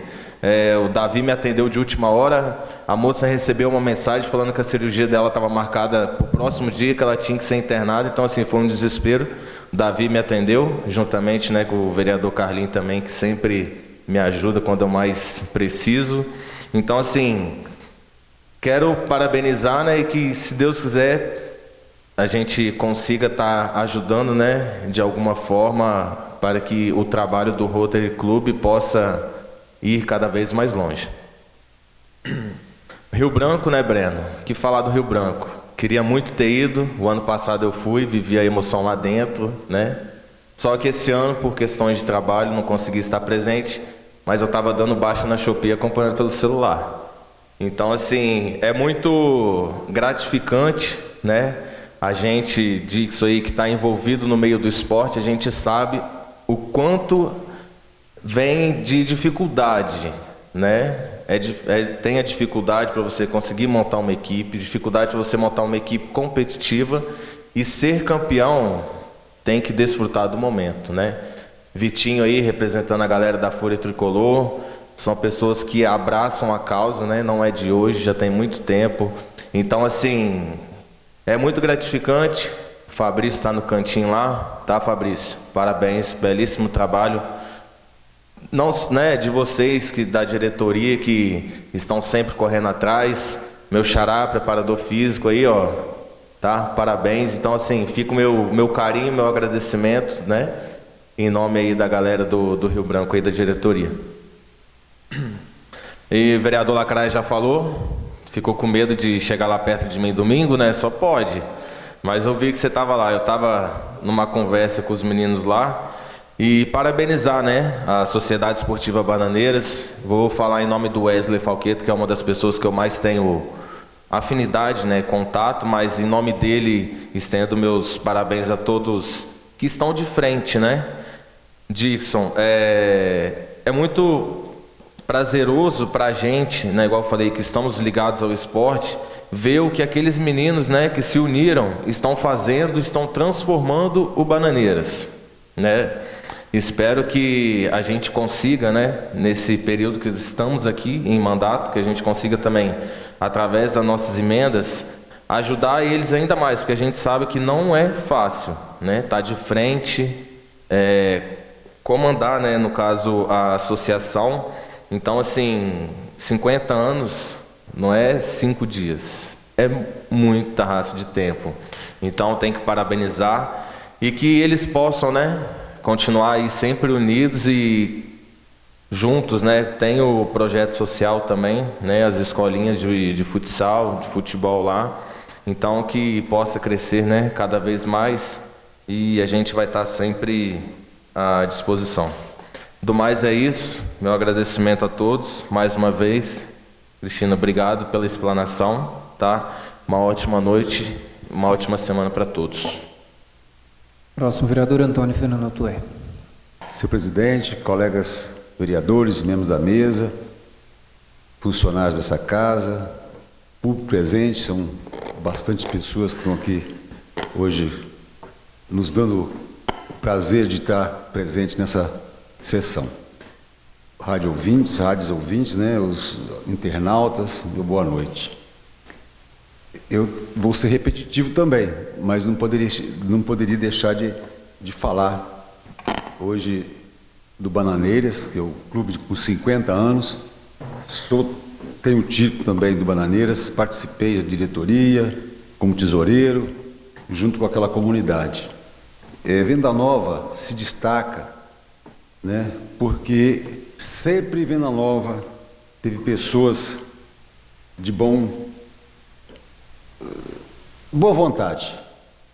o Davi me atendeu de última hora, a moça recebeu uma mensagem falando que a cirurgia dela estava marcada para o próximo dia, que ela tinha que ser internada, então assim, foi um desespero. O Davi me atendeu, juntamente, né, com o vereador Carlinho também, que sempre me ajuda quando eu mais preciso. Então assim, quero parabenizar, né, e que, se Deus quiser, a gente consiga estar ajudando, né, de alguma forma, para que o trabalho do Rotary Club possa ir cada vez mais longe. Rio Branco, né, Breno? Que falar do Rio Branco? Queria muito ter ido, o ano passado eu fui, vivi a emoção lá dentro, né? Só que esse ano, por questões de trabalho, não consegui estar presente, mas eu estava dando baixa na Shopee acompanhando pelo celular. Então, assim, é muito gratificante, né? A gente disso aí que está envolvido no meio do esporte, a gente sabe o quanto vem de dificuldade, né? Tem a dificuldade para você conseguir montar uma equipe, dificuldade para você montar uma equipe competitiva, e ser campeão tem que desfrutar do momento, né? Vitinho aí representando a galera da Fúria Tricolor, são pessoas que abraçam a causa, né? Não é de hoje, já tem muito tempo. Então, assim, é muito gratificante. O Fabrício está no cantinho lá, tá, Fabrício? Parabéns, belíssimo trabalho. Não, né, de vocês que da diretoria que estão sempre correndo atrás, meu xará, preparador físico aí, ó, tá? Parabéns. Então, assim, fica o meu carinho, meu agradecimento, né? Em nome aí da galera do Rio Branco aí da diretoria. E o vereador Lacraia já falou, ficou com medo de chegar lá perto de mim domingo, né? Só pode. Mas eu vi que você estava lá, eu estava numa conversa com os meninos lá. E parabenizar, né, a Sociedade Esportiva Bananeiras. Vou falar em nome do Wesley Falqueto, que é uma das pessoas que eu mais tenho afinidade, né, contato, mas em nome dele estendo meus parabéns a todos que estão de frente, né. Dixon, é muito prazeroso para a gente, né, igual eu falei, que estamos ligados ao esporte, ver o que aqueles meninos, né, que se uniram, estão fazendo, estão transformando o Bananeiras, né. Espero que a gente consiga, né, nesse período que estamos aqui em mandato, que a gente consiga também, através das nossas emendas, ajudar eles ainda mais, porque a gente sabe que não é fácil, né, tá de frente, comandar, né, no caso, a associação. Então, assim, 50 anos não é 5 dias, é muita raça de tempo. Então, tem que parabenizar e que eles possam, né, continuar aí sempre unidos e juntos, né? Tem o projeto social também, né? As escolinhas de futsal, de futebol lá. Então, que possa crescer, né, cada vez mais, e a gente vai estar sempre à disposição. Do mais é isso, meu agradecimento a todos, mais uma vez. Cristina, obrigado pela explanação, tá? Uma ótima noite, uma ótima semana para todos.
Próximo vereador Antônio Fernando Atué.
Senhor presidente, colegas vereadores, membros da mesa, funcionários dessa casa, público presente, são bastante pessoas que estão aqui hoje nos dando o prazer de estar presente nessa sessão. Rádios ouvintes, né, os internautas, meu boa noite. Eu vou ser repetitivo também, mas não poderia deixar de falar hoje do Bananeiras, que é o clube com 50 anos. Tenho o título também do Bananeiras, participei da diretoria, como tesoureiro, junto com aquela comunidade. Venda Nova se destaca, né, porque sempre Venda Nova teve pessoas de boa vontade,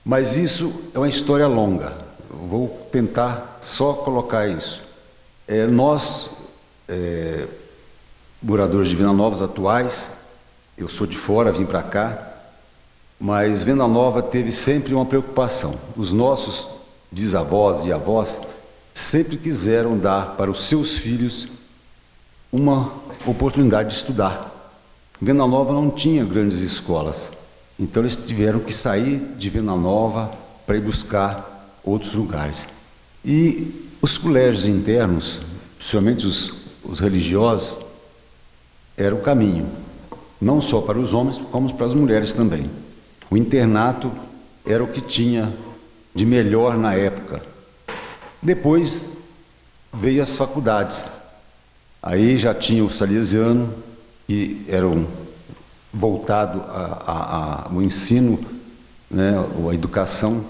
mas isso é uma história longa. Vou tentar só colocar isso. Nós, moradores de Venda Nova atuais, eu sou de fora, vim para cá, mas Venda Nova teve sempre uma preocupação. Os nossos bisavós e avós sempre quiseram dar para os seus filhos uma oportunidade de estudar. Venda Nova não tinha grandes escolas, então eles tiveram que sair de Venda Nova para ir buscar outros lugares. E os colégios internos, principalmente os religiosos, era o caminho, não só para os homens, como para as mulheres também. O internato era o que tinha de melhor na época. Depois veio as faculdades. Aí já tinha o salesiano, que era voltado ao ensino, né, a educação,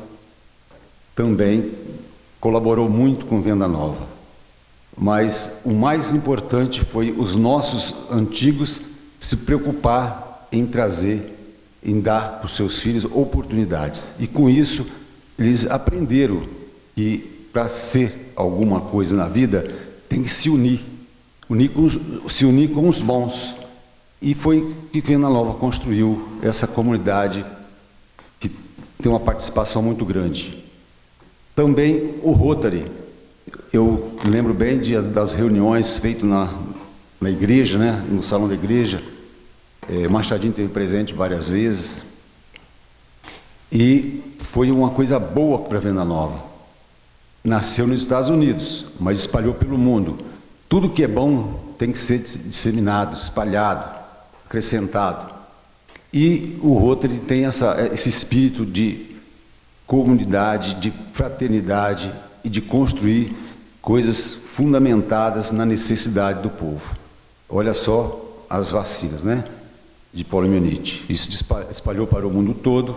também colaborou muito com Venda Nova. Mas o mais importante foi os nossos antigos se preocupar em trazer, em dar para os seus filhos oportunidades. E com isso, eles aprenderam que para ser alguma coisa na vida, tem que se unir com os bons. E foi que Venda Nova construiu essa comunidade que tem uma participação muito grande. Também o Rotary, eu lembro bem das reuniões feitas na igreja, né, no salão da igreja. Machadinho esteve presente várias vezes. E foi uma coisa boa para Venda Nova. Nasceu nos Estados Unidos, mas espalhou pelo mundo. Tudo que é bom tem que ser disseminado, espalhado, acrescentado. E o Rotary tem esse espírito de comunidade, de fraternidade e de construir coisas fundamentadas na necessidade do povo. Olha só as vacinas, né, de poliomielite. Isso espalhou para o mundo todo,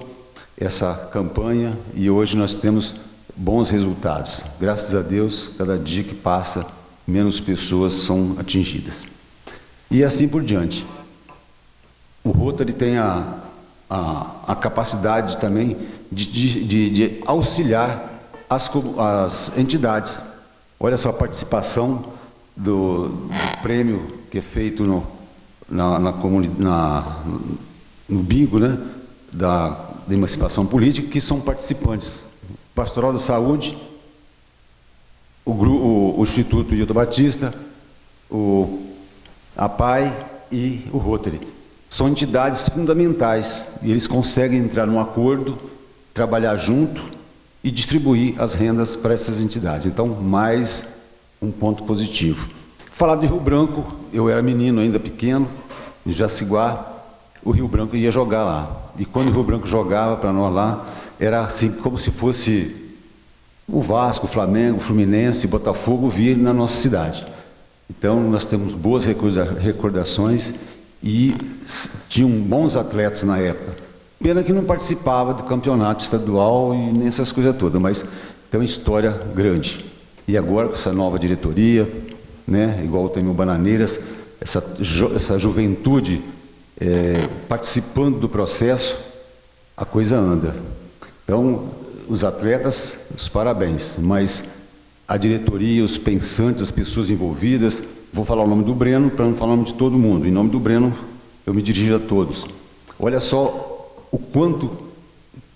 essa campanha, e hoje nós temos bons resultados. Graças a Deus, cada dia que passa, menos pessoas são atingidas. E assim por diante. O Rotary tem a capacidade também de auxiliar as entidades. Olha só a participação do prêmio que é feito no bingo, né, da emancipação política, que são participantes. Pastoral da Saúde, o Instituto Hilton Batista, a PAI e o Rotary. São entidades fundamentais e eles conseguem entrar num acordo, trabalhar junto e distribuir as rendas para essas entidades. Então, mais um ponto positivo. Falar de Rio Branco, eu era menino ainda pequeno, em Jaciguá, o Rio Branco ia jogar lá. E quando o Rio Branco jogava para nós lá, era assim como se fosse o Vasco, o Flamengo, o Fluminense, o Botafogo vir na nossa cidade. Então, nós temos boas recordações e tinham bons atletas na época. Pena que não participava do campeonato estadual e nessas coisas todas, mas tem uma história grande. E agora, com essa nova diretoria, né, igual tem o Bananeiras, essa juventude participando do processo, a coisa anda. Então, os atletas, os parabéns, mas a diretoria, os pensantes, as pessoas envolvidas, vou falar o nome do Breno para não falar o nome de todo mundo. Em nome do Breno, eu me dirijo a todos. Olha só o quanto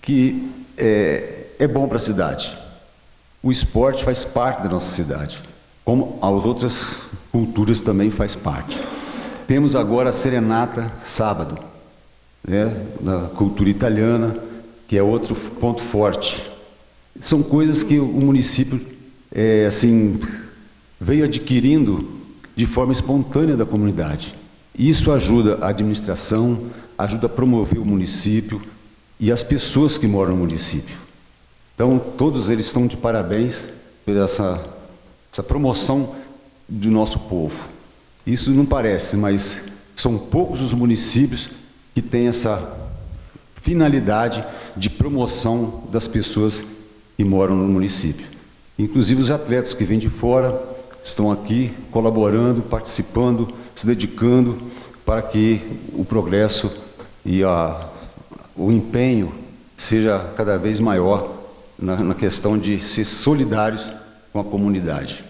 que é bom para a cidade. O esporte faz parte da nossa cidade, como as outras culturas também faz parte. Temos agora a serenata sábado, né, da cultura italiana, que é outro ponto forte. São coisas que o município veio adquirindo de forma espontânea da comunidade. Isso ajuda a administração, ajuda a promover o município e as pessoas que moram no município. Então, todos eles estão de parabéns por essa promoção do nosso povo. Isso não parece, mas são poucos os municípios que têm essa finalidade de promoção das pessoas que moram no município. Inclusive os atletas que vêm de fora estão aqui colaborando, participando, se dedicando para que o progresso e o empenho seja cada vez maior na questão de ser solidários com a comunidade.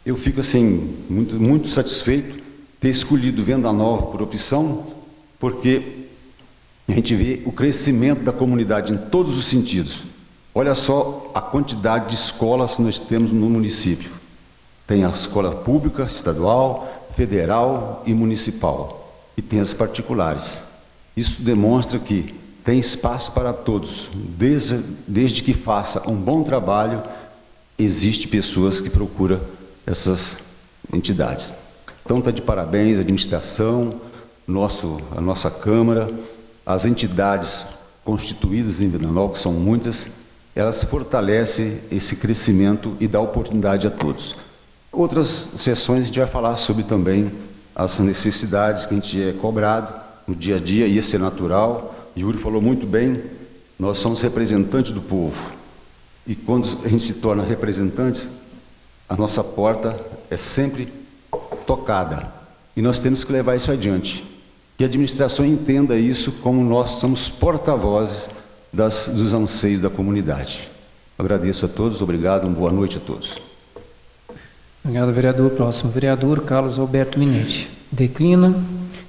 Eu fico assim muito, muito satisfeito ter escolhido Venda Nova por opção, porque a gente vê o crescimento da comunidade em todos os sentidos. Olha só a quantidade de escolas que nós temos no município. Tem a escola pública, estadual, federal e municipal, e tem as particulares. Isso demonstra que tem espaço para todos, desde que faça um bom trabalho, existe pessoas que procuram essas entidades. Então está de parabéns a administração, a nossa Câmara, as entidades constituídas em Venda Nova, que são muitas, elas fortalecem esse crescimento e dão oportunidade a todos. Outras sessões a gente vai falar sobre também as necessidades que a gente é cobrado no dia a dia, e esse é natural. Yuri falou muito bem, nós somos representantes do povo. E quando a gente se torna representantes, a nossa porta é sempre tocada. E nós temos que levar isso adiante. Que a administração entenda isso como nós somos porta-vozes dos anseios da comunidade. Agradeço a todos, obrigado, uma boa noite a todos.
Obrigado, vereador. Próximo vereador, Carlos Alberto Minetti. Declina.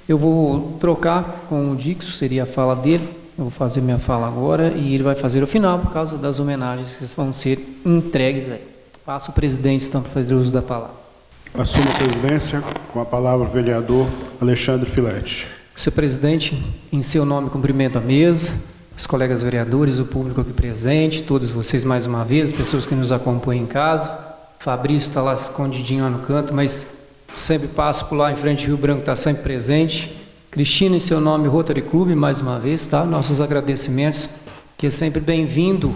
Eu vou trocar com o Dixo, seria a fala dele. Eu vou fazer minha fala agora e ele vai fazer o final por causa das homenagens que vão ser entregues aí. Passo o presidente, então, para fazer uso da palavra.
Assumo a presidência com a palavra o vereador Alexandre Filete.
Senhor presidente, em seu nome cumprimento a mesa, os colegas vereadores, o público aqui presente, todos vocês mais uma vez, pessoas que nos acompanham em casa. Fabrício está lá escondidinho lá no canto, mas sempre passo por lá em frente ao Rio Branco, está sempre presente. Cristina, em seu nome, Rotary Club, mais uma vez, tá? Nossos agradecimentos, que é sempre bem-vindo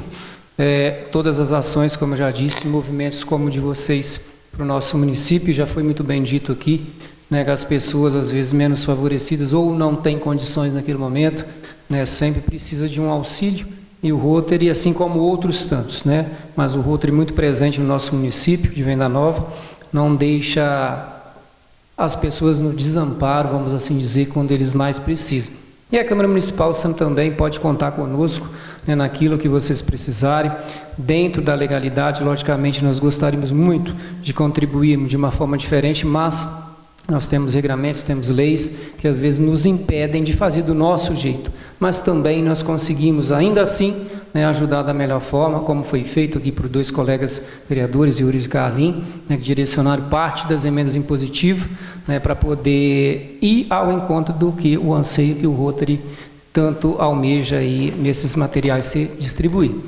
todas as ações, como eu já disse, movimentos como o de vocês para o nosso município. Já foi muito bem dito aqui, né, que as pessoas, às vezes, menos favorecidas ou não têm condições naquele momento, né, sempre precisa de um auxílio, e o Rotary, assim como outros tantos, né, mas o Rotary muito presente no nosso município de Venda Nova, não deixa as pessoas no desamparo, vamos assim dizer, quando eles mais precisam. E a Câmara Municipal também pode contar conosco, né, naquilo que vocês precisarem, dentro da legalidade. Logicamente, nós gostaríamos muito de contribuir de uma forma diferente, mas nós temos regramentos, temos leis que às vezes nos impedem de fazer do nosso jeito, mas também nós conseguimos, ainda assim, né, ajudar da melhor forma, como foi feito aqui por dois colegas vereadores, Yuri e Carlinhos, né, que direcionaram parte das emendas impositivas, né, para poder ir ao encontro do que o anseio que o Rotary tanto almeja aí nesses materiais ser distribuído.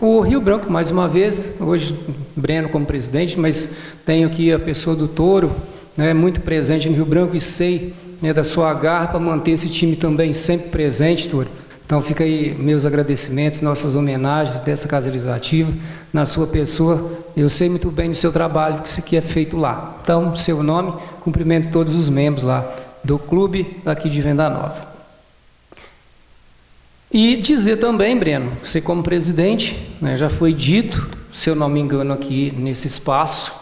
O Rio Branco, mais uma vez, hoje Breno como presidente, mas tenho aqui a pessoa do Toro, né, muito presente no Rio Branco, e sei, né, da sua garra para manter esse time também sempre presente, Toro. Então fica aí meus agradecimentos, nossas homenagens dessa Casa Legislativa, na sua pessoa. Eu sei muito bem do seu trabalho que isso aqui é feito lá. Então, seu nome, cumprimento todos os membros lá do clube daqui de Venda Nova. E dizer também, Breno, você como presidente, né, já foi dito, se eu não me engano aqui nesse espaço,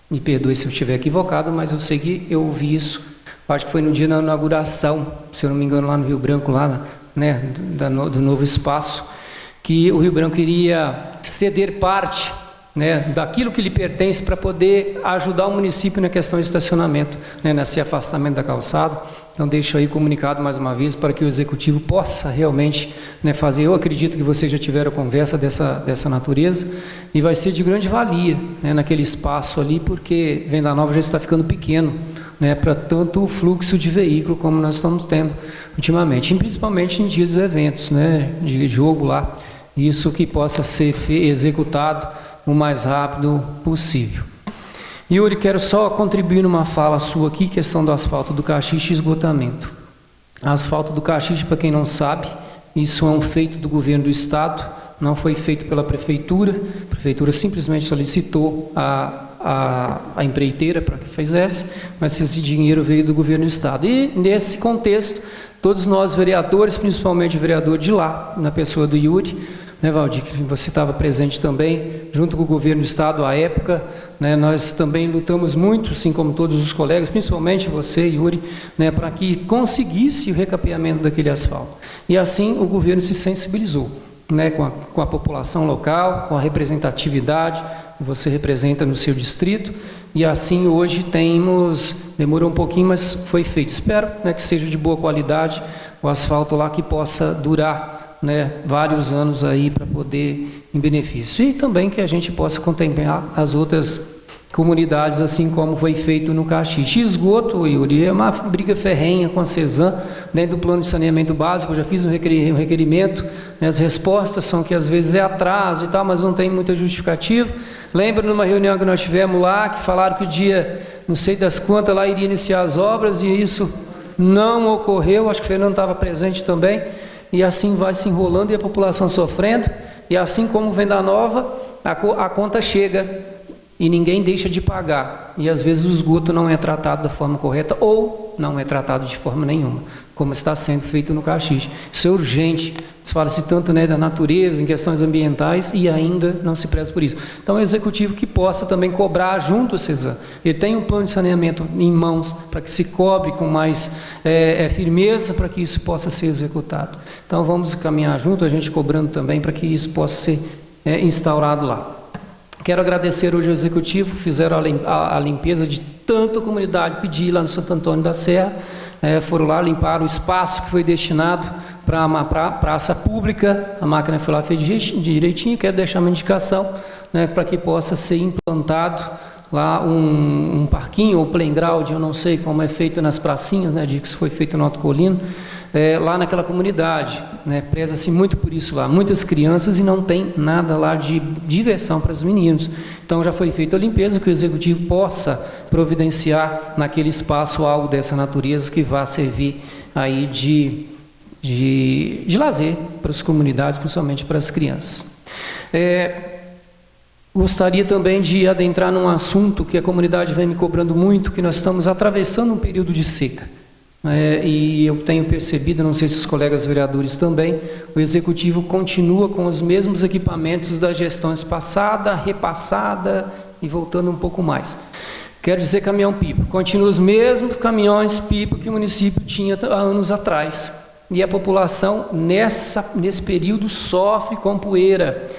me perdoe se eu estiver equivocado, mas eu sei que eu ouvi isso, acho que foi no dia da inauguração, se eu não me engano, lá no Rio Branco, lá, né, do novo espaço, que o Rio Branco iria ceder parte, né, daquilo que lhe pertence para poder ajudar o município na questão de estacionamento, né, nesse afastamento da calçada. Então deixo aí comunicado mais uma vez para que o Executivo possa realmente, né, fazer. Eu acredito que vocês já tiveram conversa dessa natureza e vai ser de grande valia, né, naquele espaço ali, porque Venda Nova já está ficando pequeno, né, para tanto o fluxo de veículo como nós estamos tendo ultimamente, e principalmente em dias de eventos, né, de jogo lá, isso que possa ser executado o mais rápido possível. Yuri, quero só contribuir numa fala sua aqui, questão do asfalto do Caxixe e esgotamento. Asfalto do Caxixe, para quem não sabe, isso é um feito do governo do estado, não foi feito pela prefeitura. A prefeitura simplesmente solicitou a empreiteira para que fizesse, mas esse dinheiro veio do governo do estado. E nesse contexto, todos nós vereadores, principalmente o vereador de lá, na pessoa do Yuri, né, Valdir, que você estava presente também, junto com o governo do estado à época, né, nós também lutamos muito, assim como todos os colegas, principalmente você, Yuri, né, para que conseguisse o recapeamento daquele asfalto. E assim o governo se sensibilizou, né, com a população local, com a representatividade que você representa no seu distrito, e assim hoje demorou um pouquinho, mas foi feito. Espero, né, que seja de boa qualidade o asfalto lá, que possa durar, né, vários anos aí para poder em benefício, e também que a gente possa contemplar as outras comunidades, assim como foi feito no Caxixe. Esgoto, Yuri, é uma briga ferrenha com a CESAM, dentro do plano de saneamento básico. Eu já fiz um requerimento, né, as respostas são que às vezes é atraso e tal, mas não tem muita justificativa. Lembra numa reunião que nós tivemos lá, que falaram que o dia, não sei das quantas, lá iria iniciar as obras, e isso não ocorreu. Acho que o Fernando estava presente também, e assim vai se enrolando e a população sofrendo, e assim como Venda Nova, a conta chega e ninguém deixa de pagar, e às vezes o esgoto não é tratado da forma correta ou não é tratado de forma nenhuma, como está sendo feito no Caxixe. Isso é urgente. Se fala-se tanto, né, da natureza, em questões ambientais, e ainda não se preza por isso. Então, é o executivo que possa também cobrar junto ao CESAM. Ele tem um plano de saneamento em mãos para que se cobre com mais firmeza para que isso possa ser executado. Então, vamos caminhar junto, a gente cobrando também para que isso possa ser instaurado lá. Quero agradecer hoje ao Executivo, fizeram a limpeza de tanta comunidade, pedi lá no Santo Antônio da Serra, foram lá, limparam o espaço que foi destinado para a praça pública, a máquina foi lá, fez direitinho. Quero deixar uma indicação, né, para que possa ser implantado lá um parquinho ou playground, eu não sei como é feito nas pracinhas, né, de que isso foi feito no Alto Colino, lá naquela comunidade, né, preza-se muito por isso lá, muitas crianças e não tem nada lá de diversão para os meninos. Então já foi feita a limpeza, que o Executivo possa providenciar naquele espaço algo dessa natureza que vá servir aí de lazer para as comunidades, principalmente para as crianças. Gostaria também de adentrar num assunto que a comunidade vem me cobrando muito, que nós estamos atravessando um período de seca. E eu tenho percebido, não sei se os colegas vereadores também, o Executivo continua com os mesmos equipamentos das gestões passada, repassada e voltando um pouco mais. Quero dizer caminhão-pipa, continua os mesmos caminhões-pipa que o município tinha há anos atrás. E a população nesse período sofre com poeira.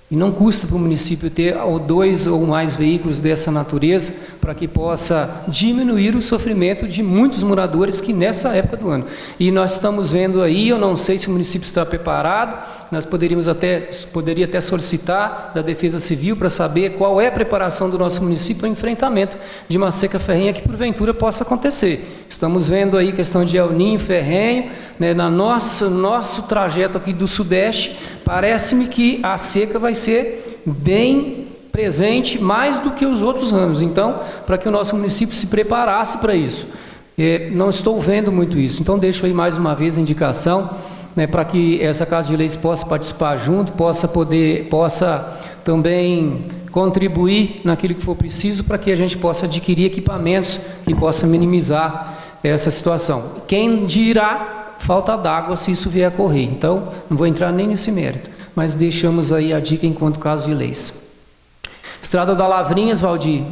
E não custa para o município ter 2 ou mais veículos dessa natureza para que possa diminuir o sofrimento de muitos moradores que nessa época do ano. E nós estamos vendo aí, eu não sei se o município está preparado, nós poderia até solicitar da Defesa Civil para saber qual é a preparação do nosso município para o enfrentamento de uma seca ferrenha que porventura possa acontecer. Estamos vendo aí questão de El Niño ferrenho, né, nosso trajeto aqui do Sudeste, parece-me que a seca vai ser bem presente, mais do que os outros anos. Então, para que o nosso município se preparasse para isso. Não estou vendo muito isso. Então, deixo aí mais uma vez a indicação, né, para que essa Casa de Leis possa participar junto, possa também contribuir naquilo que for preciso para que a gente possa adquirir equipamentos que possa minimizar essa situação. Quem dirá falta d'água se isso vier a ocorrer. Então, não vou entrar nem nesse mérito, mas deixamos aí a dica enquanto caso de leis. Estrada da Lavrinhas, Valdir,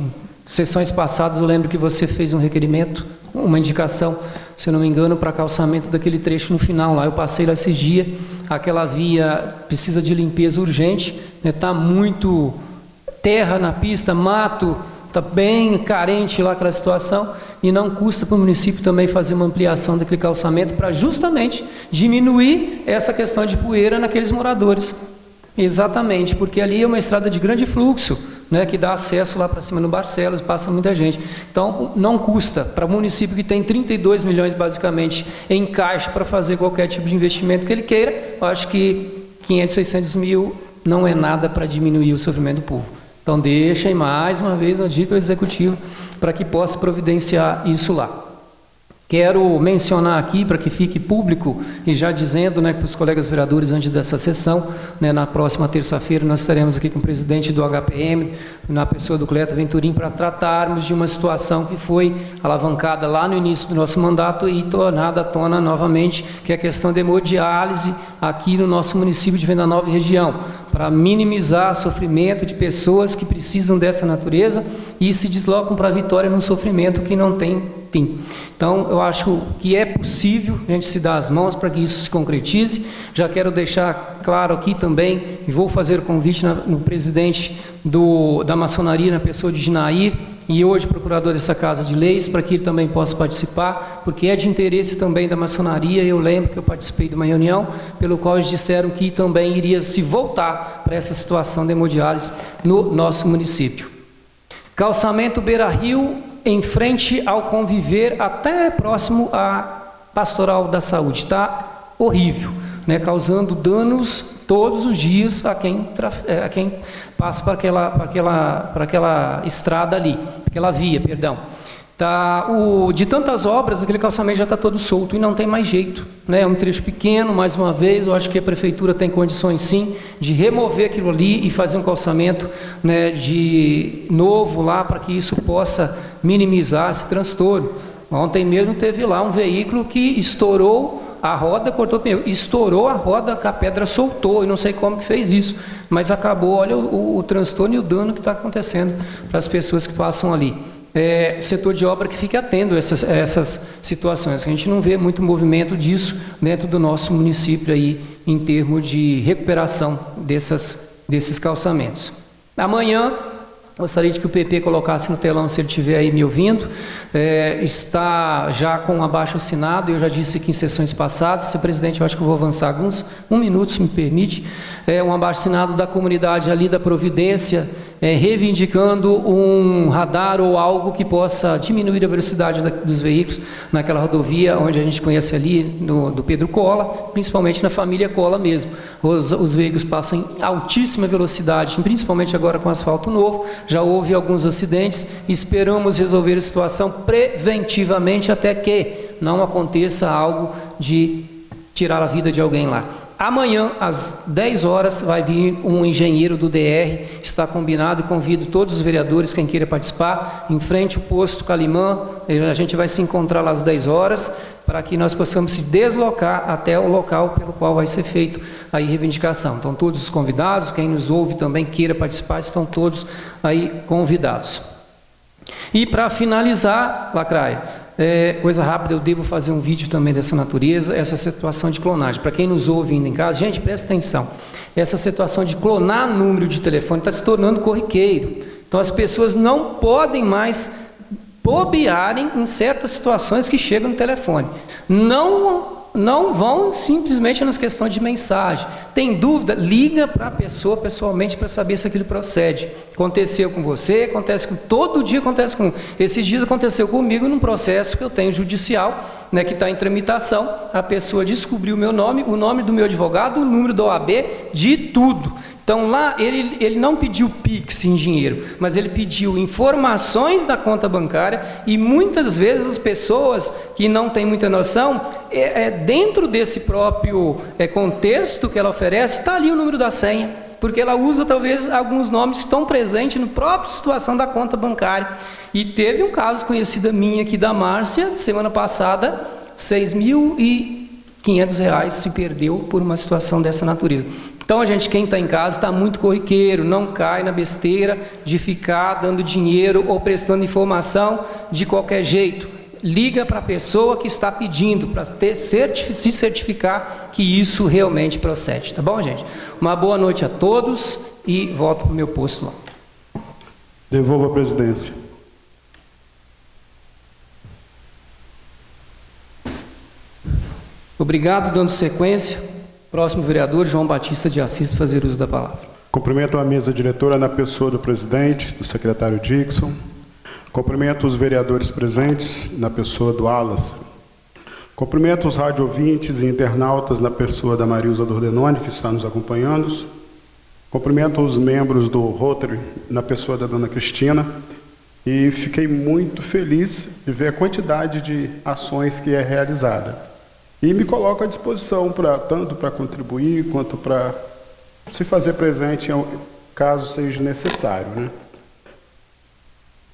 sessões passadas eu lembro que você fez um requerimento, uma indicação, se eu não me engano, para calçamento daquele trecho no final lá. Eu passei lá esses dias, aquela via precisa de limpeza urgente, né? Tá muito terra na pista, mato, está bem carente lá aquela situação, e não custa para o município também fazer uma ampliação daquele calçamento para justamente diminuir essa questão de poeira naqueles moradores. Exatamente, porque ali é uma estrada de grande fluxo, né, que dá acesso lá para cima no Barcelos, passa muita gente. Então, não custa para o município que tem 32 milhões basicamente em caixa para fazer qualquer tipo de investimento que ele queira. Eu acho que 500, 600 mil não é nada para diminuir o sofrimento do povo. Então, deixem mais uma vez uma dica ao Executivo para que possa providenciar isso lá. Quero mencionar aqui, para que fique público, e já dizendo, né, para os colegas vereadores antes dessa sessão, né, na próxima terça-feira nós estaremos aqui com o presidente do HPM, na pessoa do Cleto Venturim, para tratarmos de uma situação que foi alavancada lá no início do nosso mandato e tornada à tona novamente, que é a questão de hemodiálise aqui no nosso município de Venda Nova e região, para minimizar o sofrimento de pessoas que precisam dessa natureza e se deslocam para a Vitória num sofrimento que não tem fim. Então, eu acho que é possível a gente se dar as mãos para que isso se concretize. Já quero deixar claro aqui também, e vou fazer o convite no presidente da maçonaria, na pessoa de Ginair, e hoje procurador dessa Casa de Leis, para que ele também possa participar, porque é de interesse também da maçonaria. Eu lembro que eu participei de uma reunião, pelo qual eles disseram que também iria se voltar para essa situação de hemodiálise no nosso município. Calçamento Beira Rio, em frente ao Conviver, até próximo à Pastoral da Saúde. Está horrível, né? Causando danos todos os dias a quem passa para aquela estrada ali, aquela via, perdão. De tantas obras, aquele calçamento já está todo solto e não tem mais jeito, né? É um trecho pequeno, mais uma vez, eu acho que a prefeitura tem condições sim de remover aquilo ali e fazer um calçamento, né, de novo lá, para que isso possa minimizar esse transtorno. Ontem mesmo teve lá um veículo que estourou a roda, cortou o pneu, estourou a roda, a pedra soltou, eu não sei como que fez isso, mas acabou, olha o transtorno e o dano que está acontecendo para as pessoas que passam ali. Setor de obra que fique atento a essas situações, a gente não vê muito movimento disso dentro do nosso município aí, em termos de recuperação desses calçamentos. Amanhã, gostaria de que o PP colocasse no telão, se ele estiver aí me ouvindo, está já com um abaixo-assinado, eu já disse aqui em sessões passadas, se presidente, eu acho que eu vou avançar um minuto, se me permite, um abaixo-assinado da comunidade ali da Providência, reivindicando um radar ou algo que possa diminuir a velocidade dos veículos naquela rodovia onde a gente conhece ali, do Pedro Cola, principalmente na família Cola mesmo. Os veículos passam em altíssima velocidade, principalmente agora com asfalto novo, já houve alguns acidentes, esperamos resolver a situação preventivamente até que não aconteça algo de tirar a vida de alguém lá. Amanhã, às 10 horas, vai vir um engenheiro do DR, está combinado, e convido todos os vereadores, quem queira participar, em frente ao posto Calimã, a gente vai se encontrar lá às 10 horas, para que nós possamos se deslocar até o local pelo qual vai ser feito a reivindicação. Então, todos os convidados, quem nos ouve também queira participar, estão todos aí convidados. E para finalizar, Lacraia, coisa rápida, eu devo fazer um vídeo também dessa natureza, essa situação de clonagem. Para quem nos ouve ainda em casa, gente, presta atenção. Essa situação de clonar número de telefone está se tornando corriqueiro. Então as pessoas não podem mais bobearem em certas situações que chegam no telefone. Não vão simplesmente nas questões de mensagem. Tem dúvida? Liga para a pessoa pessoalmente para saber se aquilo procede. Aconteceu com você, todo dia acontece com... Esses dias aconteceu comigo num processo que eu tenho judicial, né, que está em tramitação. A pessoa descobriu o meu nome, o nome do meu advogado, o número da OAB, de tudo. Então lá ele não pediu Pix em dinheiro, mas ele pediu informações da conta bancária e muitas vezes as pessoas que não têm muita noção, dentro desse próprio contexto que ela oferece, está ali o número da senha, porque ela usa talvez alguns nomes que estão presentes na própria situação da conta bancária. E teve um caso conhecido minha aqui da Márcia, semana passada, R$6.500 se perdeu por uma situação dessa natureza. Então, gente, quem está em casa está muito corriqueiro, não cai na besteira de ficar dando dinheiro ou prestando informação de qualquer jeito. Liga para a pessoa que está pedindo, para se certificar que isso realmente procede. Tá bom, gente? Uma boa noite a todos e volto para o meu posto lá.
Devolvo a presidência.
Obrigado, dando sequência. Próximo vereador, João Batista de Assis, fazer uso da palavra.
Cumprimento a mesa diretora na pessoa do presidente, do secretário Dixon. Cumprimento os vereadores presentes na pessoa do Alas. Cumprimento os rádio-ouvintes e internautas na pessoa da Marilza Dordenoni, que está nos acompanhando. Cumprimento os membros do Rotary na pessoa da dona Cristina. E fiquei muito feliz de ver a quantidade de ações que é realizada. E me coloco à disposição tanto para contribuir quanto para se fazer presente caso seja necessário, né?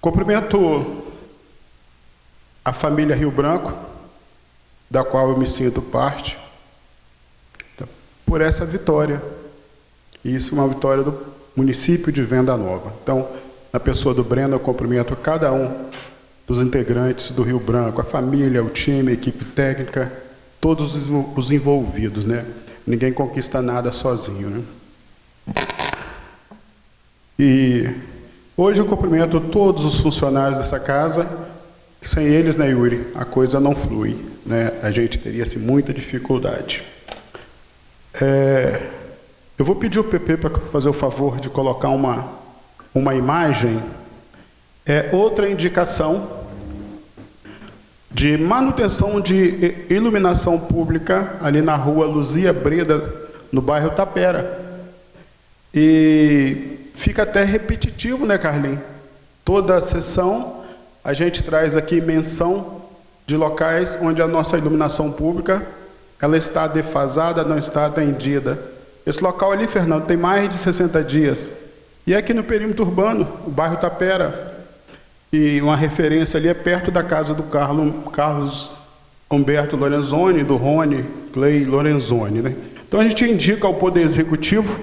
Cumprimento a família Rio Branco, da qual eu me sinto parte, por essa vitória. E isso é uma vitória do município de Venda Nova. Então, na pessoa do Breno, eu cumprimento cada um dos integrantes do Rio Branco, a família, o time, a equipe técnica, todos os envolvidos, né? Ninguém conquista nada sozinho, né? E hoje eu cumprimento todos os funcionários dessa casa. Sem eles, né, Yuri, a coisa não flui, né? A gente teria muita dificuldade. Eu vou pedir ao PP para fazer o favor de colocar uma imagem Outra indicação de manutenção de iluminação pública ali na rua Luzia Breda, no bairro Tapera. E fica até repetitivo, né, Carlinhos? Toda a sessão a gente traz aqui menção de locais onde a nossa iluminação pública ela está defasada, não está atendida. Esse local ali, Fernando, tem mais de 60 dias. E é aqui no perímetro urbano, o bairro Tapera. E uma referência ali é perto da casa do Carlos Humberto Lorenzoni, do Rony Clay Lorenzoni, né? Então a gente indica ao Poder Executivo,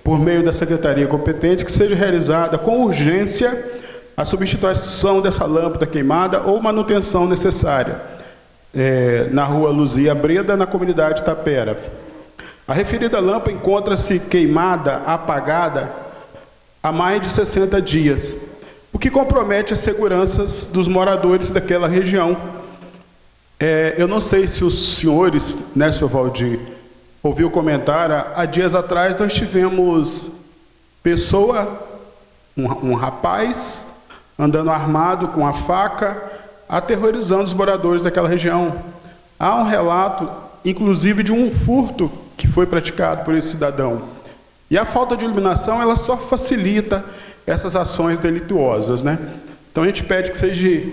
por meio da Secretaria competente, que seja realizada com urgência a substituição dessa lâmpada queimada ou manutenção necessária na rua Luzia Breda, na comunidade Tapera. A referida lâmpada encontra-se queimada, apagada, há mais de 60 dias, o que compromete a segurança dos moradores daquela região. Eu não sei se os senhores, né, senhor Valdir, ouviu o comentário. Há dias atrás nós tivemos um rapaz andando armado com a faca, aterrorizando os moradores daquela região. Há um relato, inclusive, de um furto que foi praticado por esse cidadão. E a falta de iluminação, ela só facilita essas ações delituosas, né? Então a gente pede que seja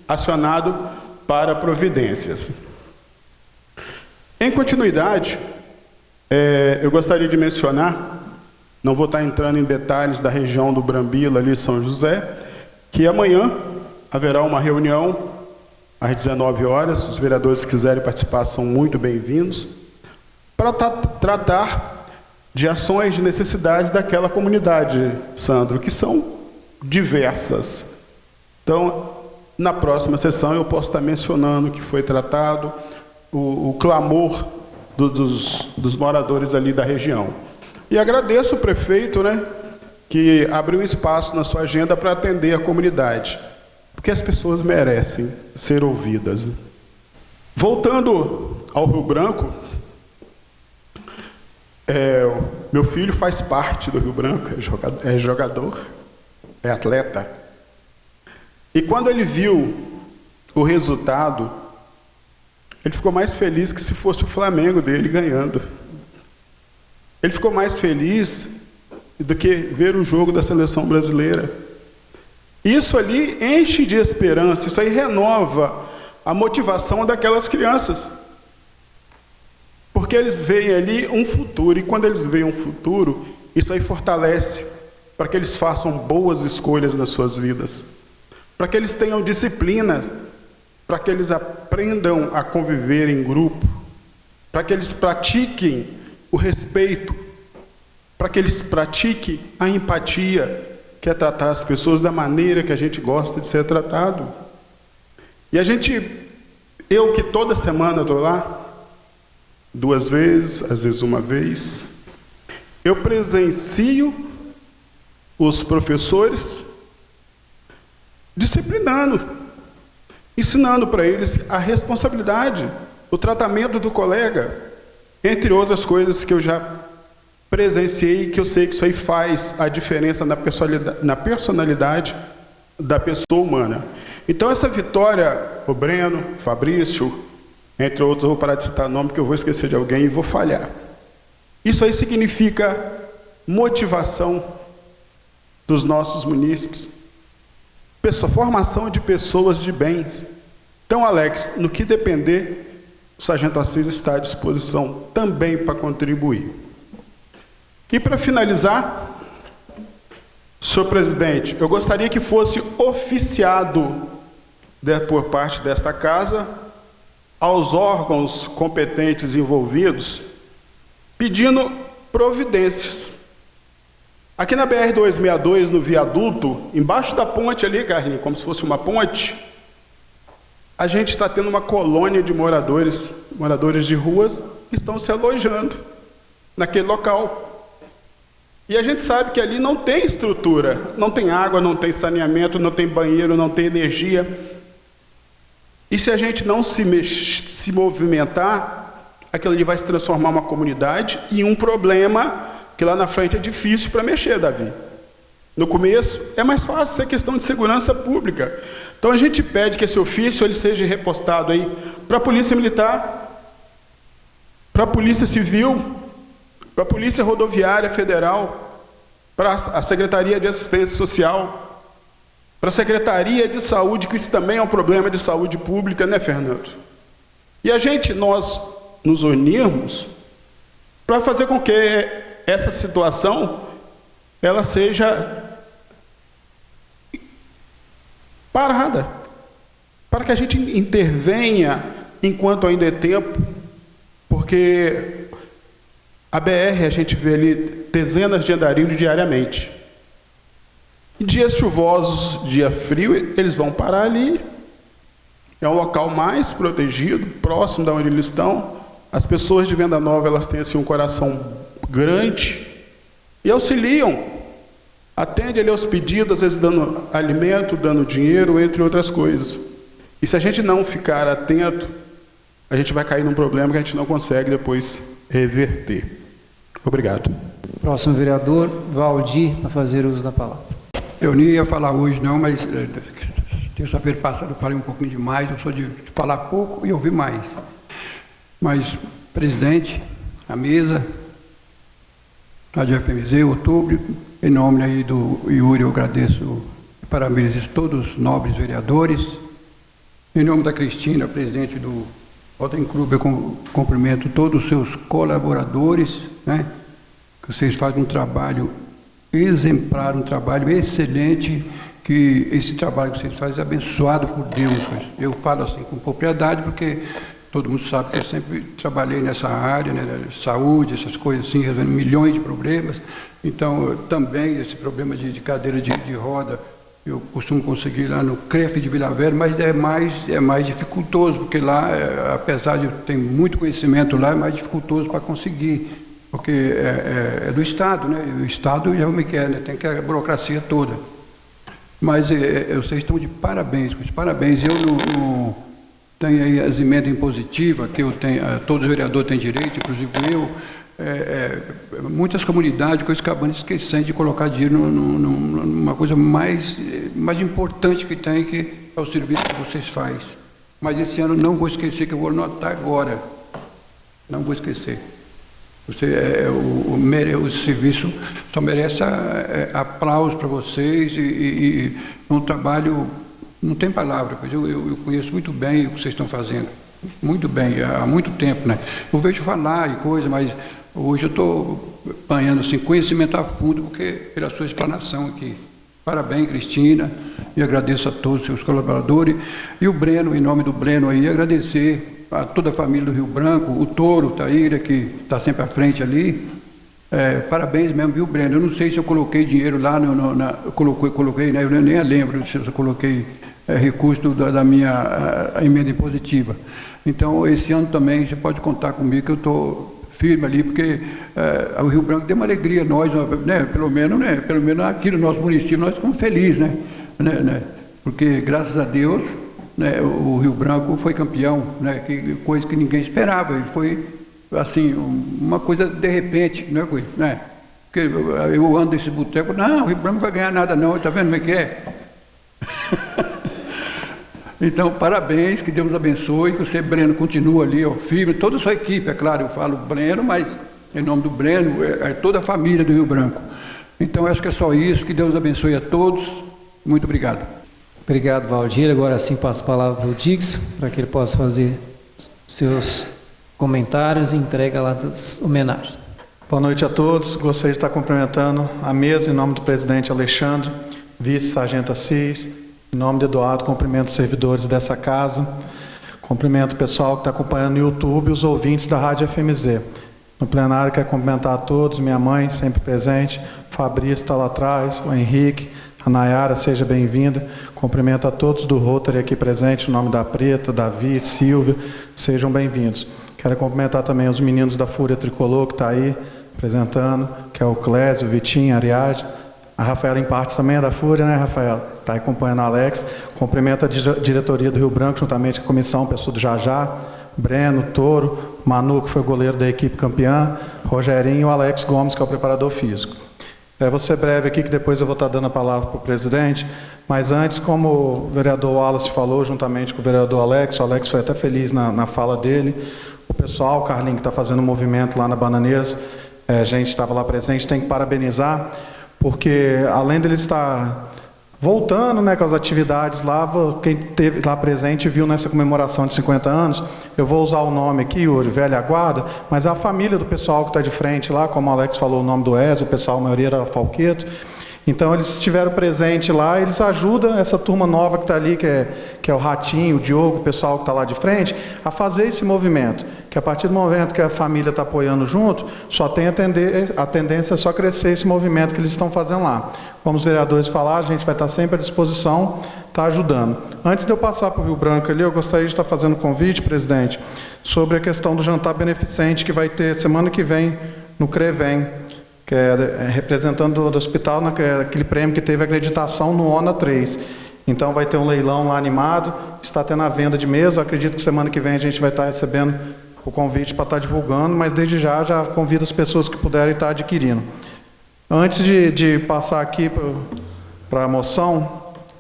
acionado para providências. Em continuidade, eu gostaria de mencionar, não vou estar entrando em detalhes da região do Brambila, ali São José, que amanhã haverá uma reunião às 19 horas, os vereadores que quiserem participar são muito bem-vindos, para tratar de ações de necessidades daquela comunidade, Sandro, que são diversas. Então, na próxima sessão eu posso estar mencionando que foi tratado o clamor dos moradores ali da região. E agradeço o prefeito, né, que abriu espaço na sua agenda para atender a comunidade, porque as pessoas merecem ser ouvidas. Voltando ao Rio Branco, meu filho faz parte do Rio Branco, é jogador, é atleta. E quando ele viu o resultado, ele ficou mais feliz que se fosse o Flamengo dele ganhando. Ele ficou mais feliz do que ver o jogo da seleção brasileira. Isso ali enche de esperança, isso aí renova a motivação daquelas crianças. Porque eles veem ali um futuro, e quando eles veem um futuro, isso aí fortalece para que eles façam boas escolhas nas suas vidas, para que eles tenham disciplina, para que eles aprendam a conviver em grupo, para que eles pratiquem o respeito, para que eles pratiquem a empatia, que é tratar as pessoas da maneira que a gente gosta de ser tratado. E eu que toda semana estou lá, 2 vezes, às vezes 1 vez, eu presencio os professores disciplinando, ensinando para eles a responsabilidade, o tratamento do colega, entre outras coisas que eu já presenciei, que eu sei que isso aí faz a diferença na personalidade da pessoa humana. Então essa vitória, o Breno, Fabrício, entre outros, eu vou parar de citar nome, porque eu vou esquecer de alguém e vou falhar. Isso aí significa motivação dos nossos munícipes, formação de pessoas de bens. Então, Alex, no que depender, o Sargento Assis está à disposição também para contribuir. E para finalizar, senhor presidente, eu gostaria que fosse oficiado por parte desta casa aos órgãos competentes envolvidos, pedindo providências. Aqui na BR-262, no viaduto, embaixo da ponte ali, Carlinhos, como se fosse uma ponte, a gente está tendo uma colônia de moradores de ruas, que estão se alojando naquele local. E a gente sabe que ali não tem estrutura, não tem água, não tem saneamento, não tem banheiro, não tem energia. E se a gente não se movimentar, aquilo ali vai se transformar uma comunidade em um problema que lá na frente é difícil para mexer, Davi. no começo, é mais fácil ser questão de segurança pública. Então a gente pede que esse ofício ele seja repostado aí para a Polícia Militar, para a Polícia Civil, para a Polícia Rodoviária Federal, para a Secretaria de Assistência Social, para a Secretaria de Saúde, que isso também é um problema de saúde pública, né, Fernando? E nós nos unirmos para fazer com que essa situação ela seja parada, para que a gente intervenha enquanto ainda é tempo, porque a BR a gente vê ali dezenas de andarilhos diariamente. Em dias chuvosos, dia frio, eles vão parar ali. É um local mais protegido, próximo da onde eles estão. As pessoas de Venda Nova, elas têm assim um coração grande e auxiliam. Atende ali aos pedidos, às vezes dando alimento, dando dinheiro, entre outras coisas. E se a gente não ficar atento, a gente vai cair num problema que a gente não consegue depois reverter. Obrigado.
Próximo vereador, Valdir, para fazer uso da palavra.
Eu nem ia falar hoje não, mas terça-feira passada eu falei um pouquinho demais, eu sou de falar pouco e ouvir mais. Mas, presidente, a mesa, Rádio FMZ, outubro, em nome aí do Yuri, eu agradeço e parabenizo todos os nobres vereadores. Em nome da Cristina, presidente do Rotem Clube, eu cumprimento todos os seus colaboradores, né? Que vocês fazem um trabalho exemplar, um trabalho excelente, que esse trabalho que vocês fazem é abençoado por Deus. Eu falo assim com propriedade, porque todo mundo sabe que eu sempre trabalhei nessa área, né, saúde, essas coisas assim, resolvendo milhões de problemas. Então, também esse problema de cadeira de roda, eu costumo conseguir lá no CREF de Vila Velha, mas é mais dificultoso, porque lá, apesar de eu ter muito conhecimento lá, é mais dificultoso para conseguir, porque é do Estado, né? E o Estado já me quer, né? Tem que a burocracia toda. Mas vocês estão de parabéns, parabéns. Eu não tenho aí as emendas impositivas, que eu tenho, todos os vereadores têm direito, inclusive eu. Muitas comunidades que eu acabando esquecendo de colocar dinheiro numa coisa mais importante que tem, que é o serviço que vocês fazem. Mas esse ano não vou esquecer, que eu vou anotar agora. Não vou esquecer. O serviço só merece aplausos para vocês e um trabalho, não tem palavra, eu conheço muito bem o que vocês estão fazendo. Muito bem, há muito tempo, né? Eu vejo falar e coisa, mas hoje eu estou apanhando assim, conhecimento a fundo, porque pela sua explanação aqui. Parabéns, Cristina, e agradeço a todos os seus colaboradores. E o Breno, em nome do Breno aí, agradecer a toda a família do Rio Branco, o Toro, o Taíra, que está sempre à frente ali. Parabéns mesmo, viu, Breno? Eu não sei se eu coloquei dinheiro lá, coloquei, né? Eu nem lembro se eu coloquei recurso da minha emenda impositiva. Então, esse ano também você pode contar comigo, que eu estou firme ali, porque o Rio Branco deu uma alegria a nós, né? Pelo menos aqui no nosso município, nós ficamos felizes, né? Porque, graças a Deus, né, o Rio Branco foi campeão, né? Coisa que ninguém esperava, e foi, assim, uma coisa de repente, né? Porque eu ando nesse boteco, não, o Rio Branco não vai ganhar nada não, está vendo como é que é? Então, parabéns, que Deus abençoe, que você, Breno, continua ali, ó, firme, toda a sua equipe, é claro, eu falo Breno, mas em nome do Breno, toda a família do Rio Branco. Então, acho que é só isso, que Deus abençoe a todos, muito obrigado.
Obrigado, Valdir. Agora sim passo a palavra para o Dix, para que ele possa fazer seus comentários e entrega lá das homenagens.
Boa noite a todos. Gostaria de estar cumprimentando a mesa em nome do presidente Alexandre, vice-sargento Assis, em nome de Eduardo, cumprimento os servidores dessa casa, cumprimento o pessoal que está acompanhando no YouTube e os ouvintes da Rádio FMZ. No plenário, quero cumprimentar a todos, minha mãe, sempre presente, Fabrício está lá atrás, o Henrique, a Nayara, seja bem-vinda. Cumprimento a todos do Rotary aqui presente, em nome da Preta, Davi, Silvia, sejam bem-vindos. Quero cumprimentar também os meninos da Fúria Tricolor, que está aí apresentando, que é o Clésio, o Vitinho, a Ariadne. A Rafaela, em parte, também é da Fúria, né, Rafaela? Está acompanhando a Alex. Cumprimento a diretoria do Rio Branco, juntamente com a comissão, pessoa do Jajá, Breno, Toro, Manu, que foi goleiro da equipe campeã, Rogerinho e o Alex Gomes, que é o preparador físico. Vou ser breve aqui, que depois eu vou estar dando a palavra para o presidente, mas antes, como o vereador Wallace falou, juntamente com o vereador Alex, o Alex foi até feliz na fala dele, o pessoal, o Carlinho, que está fazendo um movimento lá na Bananeiras, a gente estava lá presente, tem que parabenizar, porque além dele estar voltando, né, com as atividades lá, quem esteve lá presente viu nessa comemoração de 50 anos, eu vou usar o nome aqui, Yuri, velha guarda, mas é a família do pessoal que está de frente lá, como o Alex falou o nome do Ezio, o pessoal, a maioria era Falqueto, então eles estiveram presentes lá, eles ajudam essa turma nova que está ali, que é o Ratinho, o Diogo, o pessoal que está lá de frente, a fazer esse movimento, que a partir do momento que a família está apoiando junto, só tem a tendência a só crescer esse movimento que eles estão fazendo lá. Como os vereadores falaram, a gente vai estar sempre à disposição, está ajudando. Antes de eu passar para o Rio Branco ali, eu gostaria de estar fazendo um convite, presidente, sobre a questão do jantar beneficente que vai ter semana que vem no CREVEM, que é representando do hospital, aquele prêmio que teve acreditação no ONA 3. Então vai ter um leilão lá animado, está tendo a venda de mesa, eu acredito que semana que vem a gente vai estar recebendo o convite para estar divulgando, mas desde já convido as pessoas que puderem estar adquirindo. Antes de passar aqui para a moção,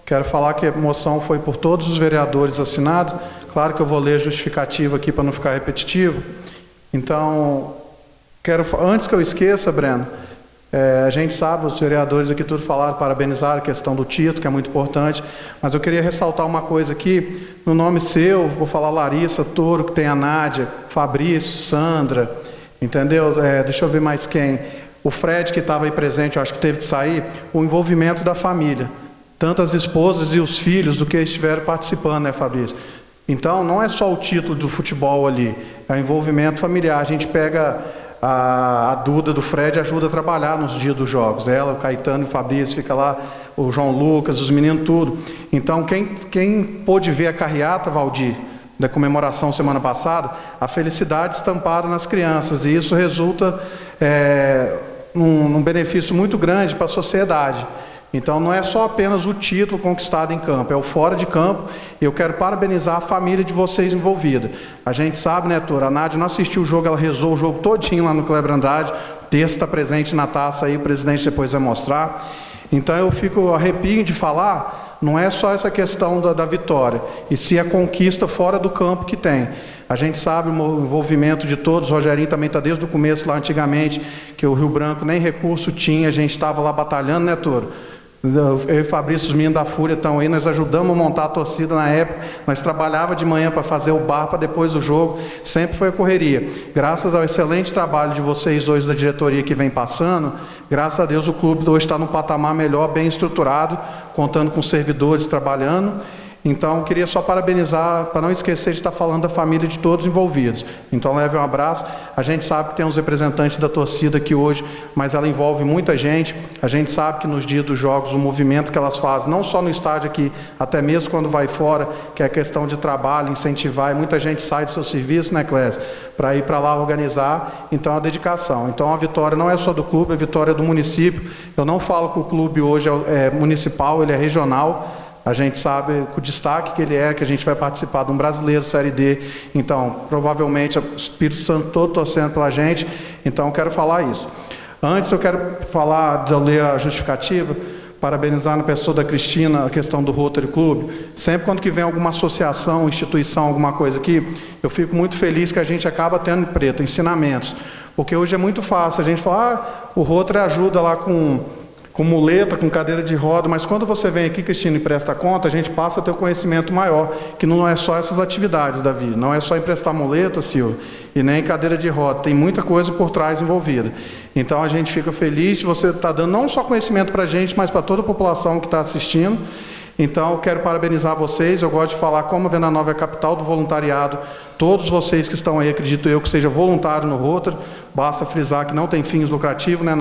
quero falar que a moção foi por todos os vereadores assinados, claro que eu vou ler a justificativa aqui para não ficar repetitivo, então, antes que eu esqueça, Breno, a gente sabe, os vereadores aqui tudo falaram, parabenizar a questão do título, que é muito importante, mas eu queria ressaltar uma coisa aqui, no nome seu, vou falar Larissa, Toro, que tem a Nádia, Fabrício, Sandra, entendeu? Deixa eu ver mais quem, o Fred que estava aí presente, eu acho que teve que sair, o envolvimento da família, tanto as esposas e os filhos do que estiveram participando, né, Fabrício? Então, não é só o título do futebol ali, é o envolvimento familiar, a gente pega a Duda do Fred ajuda a trabalhar nos dias dos jogos. Ela, o Caetano e o Fabrício, fica lá, o João Lucas, os meninos, tudo. Então, quem pôde ver a carreata, Valdir, da comemoração semana passada, a felicidade estampada nas crianças, e isso resulta num benefício muito grande para a sociedade. Então, não é só apenas o título conquistado em campo, é o fora de campo, e eu quero parabenizar a família de vocês envolvida. A gente sabe, né, Tora, a Nádia não assistiu o jogo, ela rezou o jogo todinho lá no Kleber Andrade, o texto está presente na taça aí, o presidente depois vai mostrar. Então, eu fico arrepio de falar, não é só essa questão da vitória, e sim a conquista fora do campo que tem. A gente sabe o envolvimento de todos, o Rogerinho também está desde o começo lá antigamente, que o Rio Branco nem recurso tinha, a gente estava lá batalhando, né, Toro? Eu e o Fabrício, os meninos da Fúria estão aí, nós ajudamos a montar a torcida na época, nós trabalhava de manhã para fazer o bar para depois do jogo, sempre foi a correria. Graças ao excelente trabalho de vocês hoje da diretoria que vem passando, graças a Deus o clube hoje está num patamar melhor, bem estruturado, contando com servidores trabalhando. Então, eu queria só parabenizar, para não esquecer de estar falando da família de todos envolvidos. Então, leve um abraço. A gente sabe que tem uns representantes da torcida aqui hoje, mas ela envolve muita gente. A gente sabe que nos dias dos jogos, o movimento que elas fazem, não só no estádio aqui, até mesmo quando vai fora, que é questão de trabalho, incentivar, e muita gente sai do seu serviço, né, Clésia, para ir para lá organizar. Então, a dedicação. Então, a vitória não é só do clube, a vitória é do município. Eu não falo que o clube hoje é municipal, ele é regional. A gente sabe o destaque que ele é, que a gente vai participar de um brasileiro Série D. Então, provavelmente, o Espírito Santo todo torcendo pela gente. Então, eu quero falar isso. Antes, eu quero falar, de eu ler a justificativa, parabenizar na pessoa da Cristina a questão do Rotary Club. Sempre quando que vem alguma associação, instituição, alguma coisa aqui, eu fico muito feliz que a gente acaba tendo, Preto, ensinamentos. Porque hoje é muito fácil. A gente fala, o Rotary ajuda lá com muleta, com cadeira de roda, mas quando você vem aqui, Cristina, e presta conta, a gente passa a ter um conhecimento maior, que não é só essas atividades, Davi, não é só emprestar muleta, Silvio, e nem cadeira de roda, tem muita coisa por trás envolvida. Então a gente fica feliz, você está dando não só conhecimento para a gente, mas para toda a população que está assistindo. Então eu quero parabenizar vocês, eu gosto de falar como Venda Nova é a capital do voluntariado, todos vocês que estão aí, acredito eu, que seja voluntário no Rotary, basta frisar que não tem fins lucrativos, né,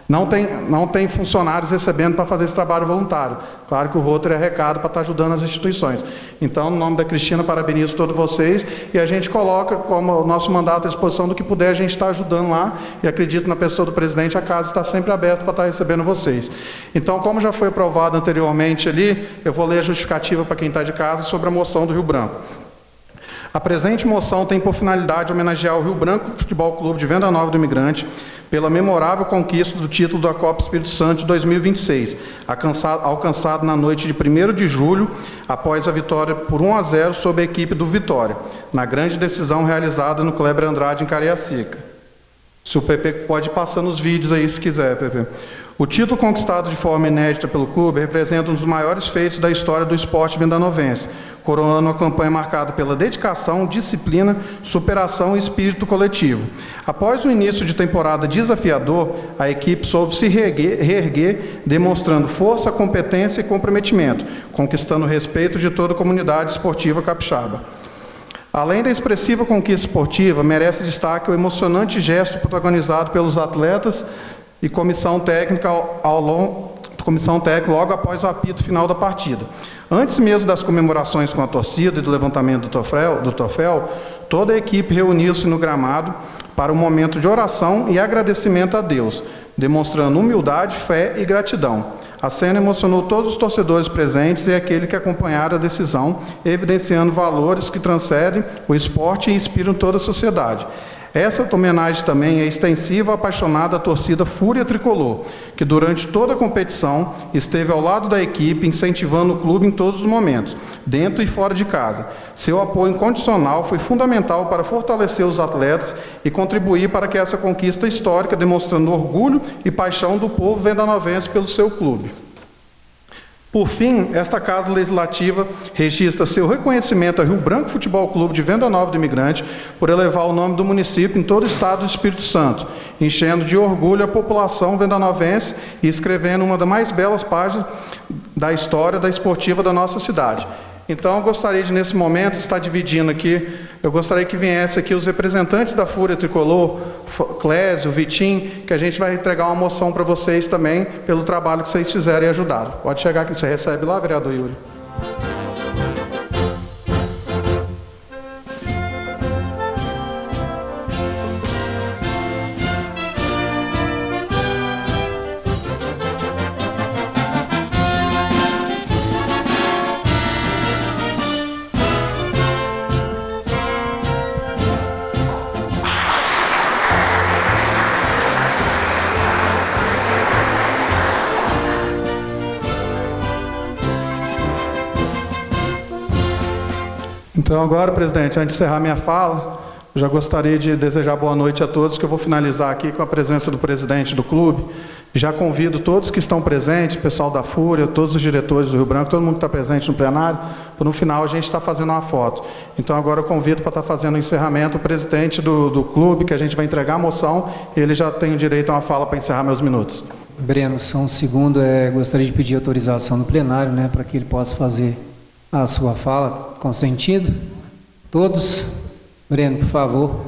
não tem funcionários recebendo para fazer esse trabalho voluntário. Claro que o Rotary é recado para estar ajudando as instituições. Então, no nome da Cristina, parabenizo todos vocês e a gente coloca como o nosso mandato à disposição do que puder, a gente está ajudando lá e acredito na pessoa do presidente, a casa está sempre aberta para estar recebendo vocês. Então, como já foi aprovado anteriormente ali, eu vou ler a justificativa para quem está de casa sobre a moção do Rio Branco. A presente moção tem por finalidade homenagear o Rio Branco Futebol Clube de Venda Nova do Imigrante pela memorável conquista do título da Copa Espírito Santo de 2026, alcançado na noite de 1º de julho, após a vitória por 1-0 sobre a equipe do Vitória, na grande decisão realizada no Kleber Andrade, em Cariacica. Se o PP pode ir passando os vídeos aí, se quiser, PP. O título conquistado de forma inédita pelo clube representa um dos maiores feitos da história do esporte vendanovense, coroando uma campanha marcada pela dedicação, disciplina, superação e espírito coletivo. Após o início de temporada desafiador, a equipe soube se reerguer, demonstrando força, competência e comprometimento, conquistando o respeito de toda a comunidade esportiva capixaba. Além da expressiva conquista esportiva, merece destaque o emocionante gesto protagonizado pelos atletas e comissão técnica logo após o apito final da partida. Antes mesmo das comemorações com a torcida e do levantamento do troféu, toda a equipe reuniu-se no gramado para um momento de oração e agradecimento a Deus, demonstrando humildade, fé e gratidão. A cena emocionou todos os torcedores presentes e aquele que acompanharam a decisão, evidenciando valores que transcendem o esporte e inspiram toda a sociedade. Essa homenagem também é extensiva à apaixonada torcida Fúria Tricolor, que durante toda a competição esteve ao lado da equipe, incentivando o clube em todos os momentos, dentro e fora de casa. Seu apoio incondicional foi fundamental para fortalecer os atletas e contribuir para que essa conquista histórica, demonstrando orgulho e paixão do povo vendanovense pelo seu clube. Por fim, esta Casa Legislativa registra seu reconhecimento ao Rio Branco Futebol Clube de Venda Nova do Imigrante por elevar o nome do município em todo o estado do Espírito Santo, enchendo de orgulho a população vendanovense e escrevendo uma das mais belas páginas da história da esportiva da nossa cidade. Então, eu gostaria de, nesse momento, estar dividindo aqui, eu gostaria que viesse aqui os representantes da Fúria Tricolor, Clésio, Vitinho, que a gente vai entregar uma moção para vocês também, pelo trabalho que vocês fizeram e ajudaram. Pode chegar aqui, você recebe lá, vereador Yuri. Então agora, presidente, antes de encerrar minha fala, eu já gostaria de desejar boa noite a todos, que eu vou finalizar aqui com a presença do presidente do clube. Já convido todos que estão presentes, o pessoal da Fúria, todos os diretores do Rio Branco, todo mundo que está presente no plenário, para no final a gente estar fazendo uma foto. Então agora eu convido para estar fazendo o encerramento o presidente do clube, que a gente vai entregar a moção, e ele já tem o direito a uma fala para encerrar meus minutos.
Breno, só um segundo, gostaria de pedir autorização no plenário, para que ele possa fazer a sua fala com sentido. Todos. Breno, por favor.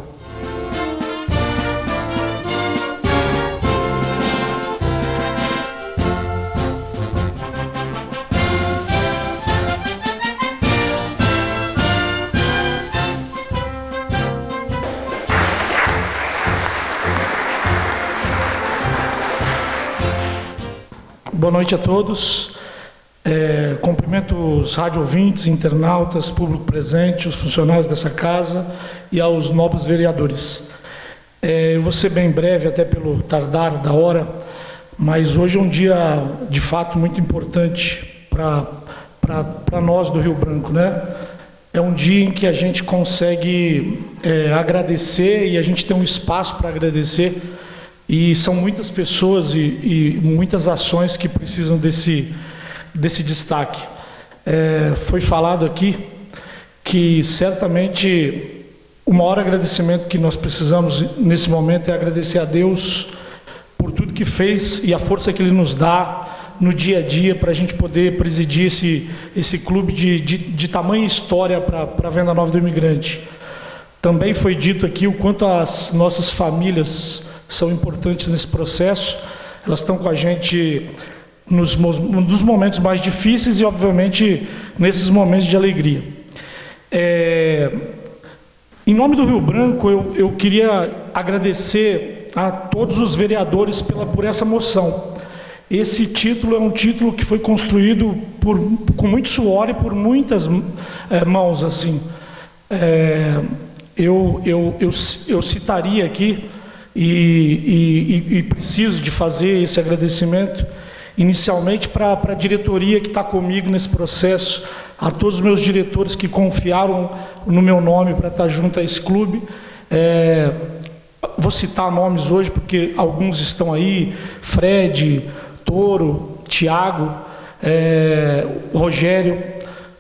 Boa noite a todos. Cumprimento os rádio ouvintes, internautas, público presente, os funcionários dessa casa e aos nobres vereadores. Eu vou ser bem breve, até pelo tardar da hora, mas hoje é um dia, de fato, muito importante para nós do Rio Branco, É um dia em que a gente consegue agradecer e a gente tem um espaço para agradecer, e são muitas pessoas e muitas ações que precisam desse destaque. Foi falado aqui que certamente o maior agradecimento que nós precisamos nesse momento é agradecer a Deus por tudo que fez e a força que Ele nos dá no dia a dia para a gente poder presidir esse clube de tamanha história para a Venda Nova do Imigrante. Também foi dito aqui o quanto as nossas famílias são importantes nesse processo. Elas estão com a gente nos momentos mais difíceis e, obviamente, nesses momentos de alegria. Em nome do Rio Branco, eu queria agradecer a todos os vereadores por essa moção. Esse título é um título que foi construído com muito suor e por muitas mãos, assim. Eu citaria aqui, e preciso de fazer esse agradecimento, inicialmente para a diretoria que está comigo nesse processo, a todos os meus diretores que confiaram no meu nome para estar junto a esse clube. Vou citar nomes hoje, porque alguns estão aí: Fred, Toro, Tiago, Rogério.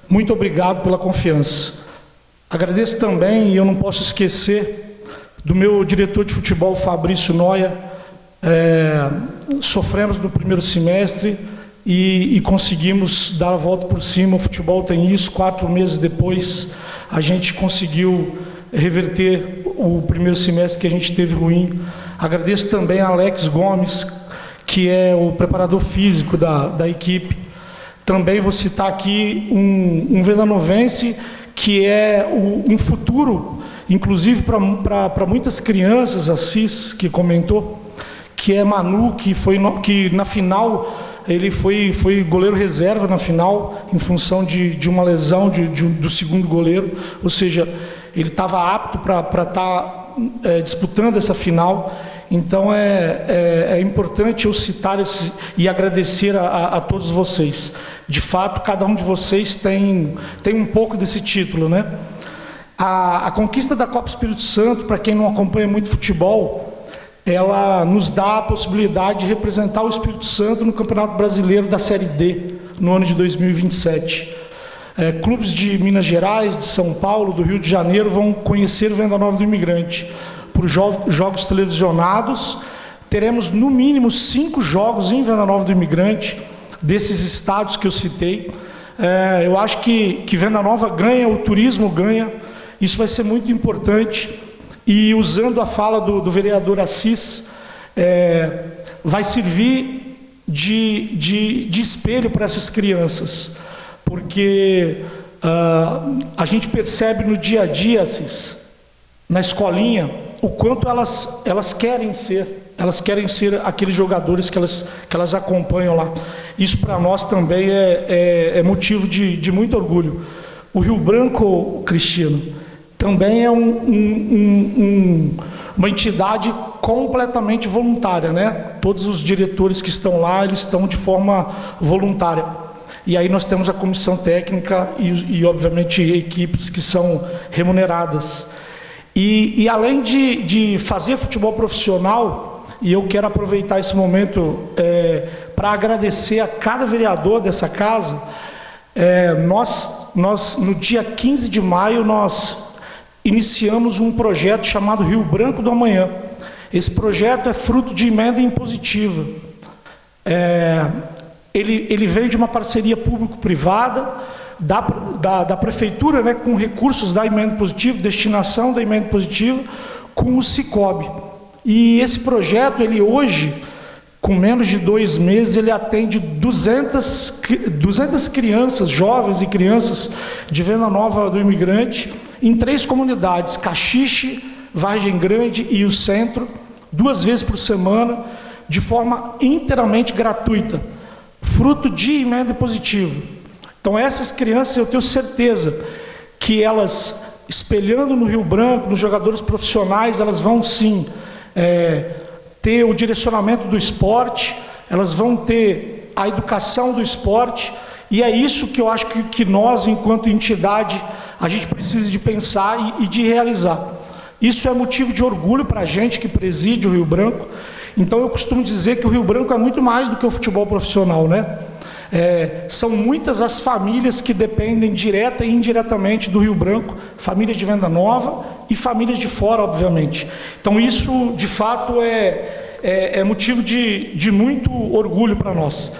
Muito obrigado pela confiança. Agradeço também, e eu não posso esquecer, do meu diretor de futebol, Fabrício Noia. Sofremos no primeiro semestre e conseguimos dar a volta por cima. O futebol tem isso. 4 meses depois, a gente conseguiu reverter o primeiro semestre que a gente teve ruim. Agradeço também a Alex Gomes, que é o preparador físico da equipe. Também vou citar aqui um vendanovense, que é um futuro, inclusive para muitas crianças, Assis, que comentou, que é Manu, que na final ele foi goleiro reserva na final, em função de uma lesão do segundo goleiro, ou seja, ele estava apto para estar disputando essa final. Então é importante eu citar e agradecer a todos vocês. De fato, cada um de vocês tem um pouco desse título, né? A conquista da Copa Espírito Santo, para quem não acompanha muito futebol, ela nos dá a possibilidade de representar o Espírito Santo no Campeonato Brasileiro da Série D, no ano de 2027. Clubes de Minas Gerais, de São Paulo, do Rio de Janeiro vão conhecer o Venda Nova do Imigrante por jogos televisionados. Teremos no mínimo 5 jogos em Venda Nova do Imigrante, desses estados que eu citei. Eu acho que Venda Nova ganha, o turismo ganha, isso vai ser muito importante. E usando a fala do vereador Assis, vai servir de espelho para essas crianças, porque a gente percebe no dia a dia, Assis, na escolinha, o quanto elas querem ser aqueles jogadores que elas acompanham lá. Isso para nós também é motivo de muito orgulho. O Rio Branco, Cristiano, também é uma entidade completamente voluntária, né? Todos os diretores que estão lá, eles estão de forma voluntária. E aí nós temos a comissão técnica e obviamente, equipes que são remuneradas. E além de fazer futebol profissional, e eu quero aproveitar esse momento para agradecer a cada vereador dessa casa, nós no dia 15 de maio, nós iniciamos um projeto chamado Rio Branco do Amanhã. Esse projeto é fruto de emenda impositiva. Ele veio de uma parceria público-privada, da prefeitura, né, com recursos da emenda impositiva, destinação da emenda impositiva, com o Sicob. E esse projeto, ele hoje, com menos de 2 meses, ele atende 200 crianças, jovens e crianças de Venda Nova do Imigrante, em 3 comunidades: Caxixe, Vargem Grande e o Centro, 2 vezes por semana, de forma inteiramente gratuita, fruto de emenda impositiva. Então essas crianças, eu tenho certeza que elas, espelhando no Rio Branco, nos jogadores profissionais, elas vão sim ter o direcionamento do esporte, elas vão ter a educação do esporte, e é isso que eu acho que nós, enquanto entidade, a gente precisa de pensar e de realizar. Isso é motivo de orgulho para a gente que preside o Rio Branco. Então eu costumo dizer que o Rio Branco é muito mais do que o futebol profissional, né? São muitas as famílias que dependem direta e indiretamente do Rio Branco, famílias de Venda Nova e famílias de fora, obviamente. Então isso, de fato, é motivo de muito orgulho para nós.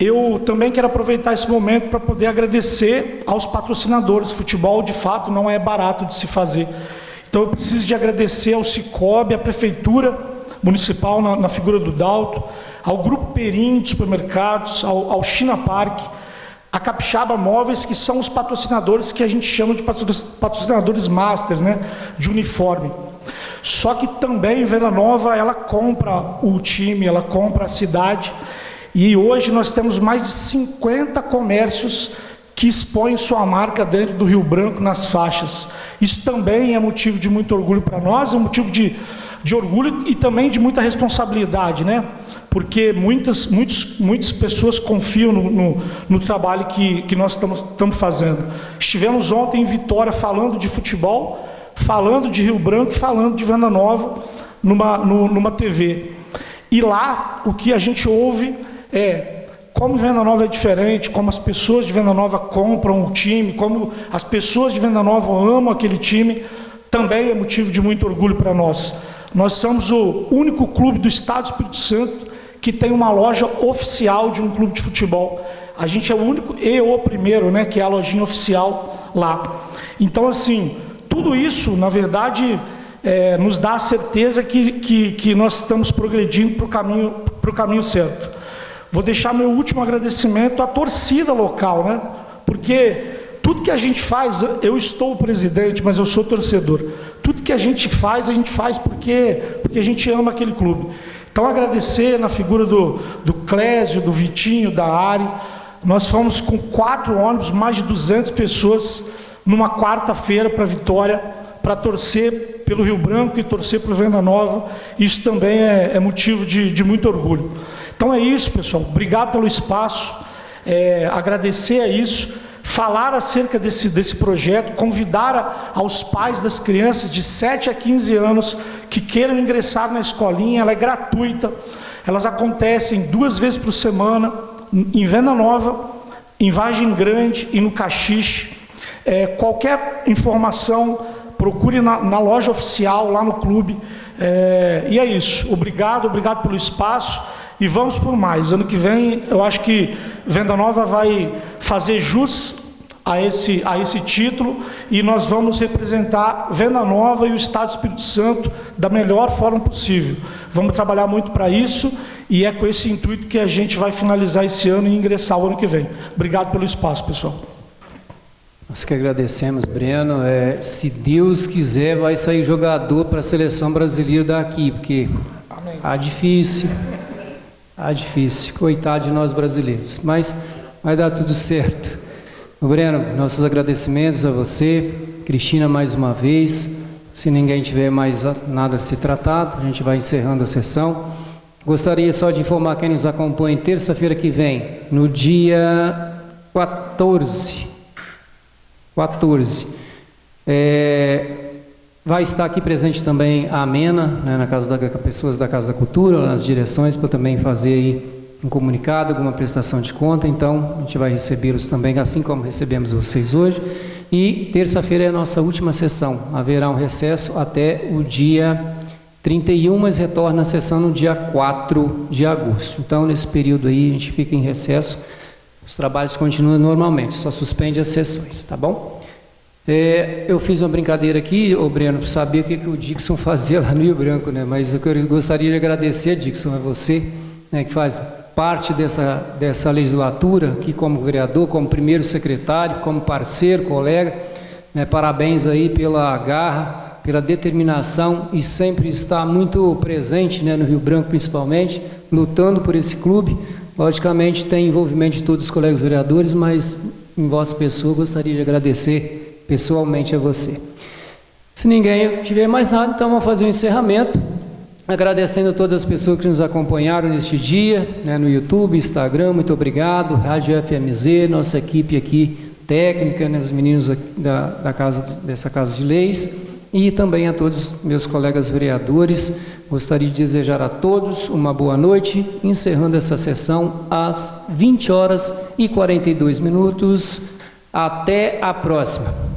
Eu também quero aproveitar esse momento para poder agradecer aos patrocinadores. Futebol, de fato, não é barato de se fazer. Então eu preciso de agradecer ao Sicob, à Prefeitura Municipal, na figura do Dalto, ao Grupo Perim de Supermercados, ao China Park, a Capixaba Móveis, que são os patrocinadores que a gente chama de patrocinadores masters, né, de uniforme. Só que também Venda Nova, ela compra o time, ela compra a cidade, e hoje nós temos mais de 50 comércios que expõem sua marca dentro do Rio Branco nas faixas. Isso também é motivo de muito orgulho para nós, é um motivo de orgulho e também de muita responsabilidade, né? Porque muitas pessoas confiam no trabalho que nós estamos fazendo. Estivemos ontem em Vitória falando de futebol, falando de Rio Branco e falando de Venda Nova numa TV. E lá o que a gente ouve é como Venda Nova é diferente, como as pessoas de Venda Nova compram o time, como as pessoas de Venda Nova amam aquele time, também é motivo de muito orgulho para nós. Nós somos o único clube do Estado do Espírito Santo que tem uma loja oficial de um clube de futebol. A gente é o único e o primeiro, né, que é a lojinha oficial lá. Então, assim, tudo isso, na verdade, nos dá a certeza que nós estamos progredindo para o caminho certo. Vou deixar meu último agradecimento à torcida local, né? Porque tudo que a gente faz, eu estou o presidente, mas eu sou torcedor. Tudo que a gente faz porque a gente ama aquele clube. Então, agradecer na figura do Clésio, do Vitinho, da Ari. Nós fomos com 4 ônibus, mais de 200 pessoas, numa quarta-feira para Vitória, para torcer pelo Rio Branco e torcer pelo Venda Nova. Isso também é motivo de muito orgulho. Então é isso, pessoal. Obrigado pelo espaço. Agradecer a isso. Falar acerca desse projeto, convidar aos pais das crianças de 7 a 15 anos que queiram ingressar na escolinha. Ela é gratuita. Elas acontecem 2 vezes por semana, em Venda Nova, em Vargem Grande e no Caxixe. Qualquer informação, procure na loja oficial, lá no clube. E é isso. Obrigado pelo espaço. E vamos por mais. Ano que vem, eu acho que Venda Nova vai fazer jus a esse título e nós vamos representar Venda Nova e o Estado do Espírito Santo da melhor forma possível. Vamos trabalhar muito para isso e é com esse intuito que a gente vai finalizar esse ano e ingressar o ano que vem. Obrigado pelo espaço, pessoal.
Nós que agradecemos, Breno. Se Deus quiser, vai sair jogador para a seleção brasileira daqui, porque tá difícil. Coitado de nós brasileiros, mas vai dar tudo certo. Breno, nossos agradecimentos a você, Cristina, mais uma vez. Se ninguém tiver mais nada a ser tratado, a gente vai encerrando a sessão. Gostaria só de informar quem nos acompanha terça-feira que vem, no dia 14. Vai estar aqui presente também a Amena, né, pessoas da Casa da Cultura, nas direções, para também fazer aí um comunicado, alguma prestação de conta. Então, a gente vai recebê-los também, assim como recebemos vocês hoje. E terça-feira é a nossa última sessão. Haverá um recesso até o dia 31, mas retorna a sessão no dia 4 de agosto. Então, nesse período aí, a gente fica em recesso. Os trabalhos continuam normalmente, só suspende as sessões, tá bom? Eu fiz uma brincadeira aqui, Breno, para saber o que o Dixon fazia lá no Rio Branco, né? Mas eu gostaria de agradecer, Dixon, a você, né, que faz parte dessa legislatura, aqui como vereador, como primeiro secretário, como parceiro, colega, né? Parabéns aí pela garra, pela determinação e sempre estar muito presente, né, no Rio Branco principalmente, lutando por esse clube. Logicamente tem envolvimento de todos os colegas vereadores, mas em vossa pessoa gostaria de agradecer pessoalmente a você. Se ninguém tiver mais nada, então vamos fazer um encerramento, agradecendo a todas as pessoas que nos acompanharam neste dia, né, no YouTube, Instagram, muito obrigado, Rádio FMZ, nossa equipe aqui técnica, né, os meninos dessa Casa de Leis, e também a todos meus colegas vereadores. Gostaria de desejar a todos uma boa noite, encerrando essa sessão às 20h42. Até a próxima.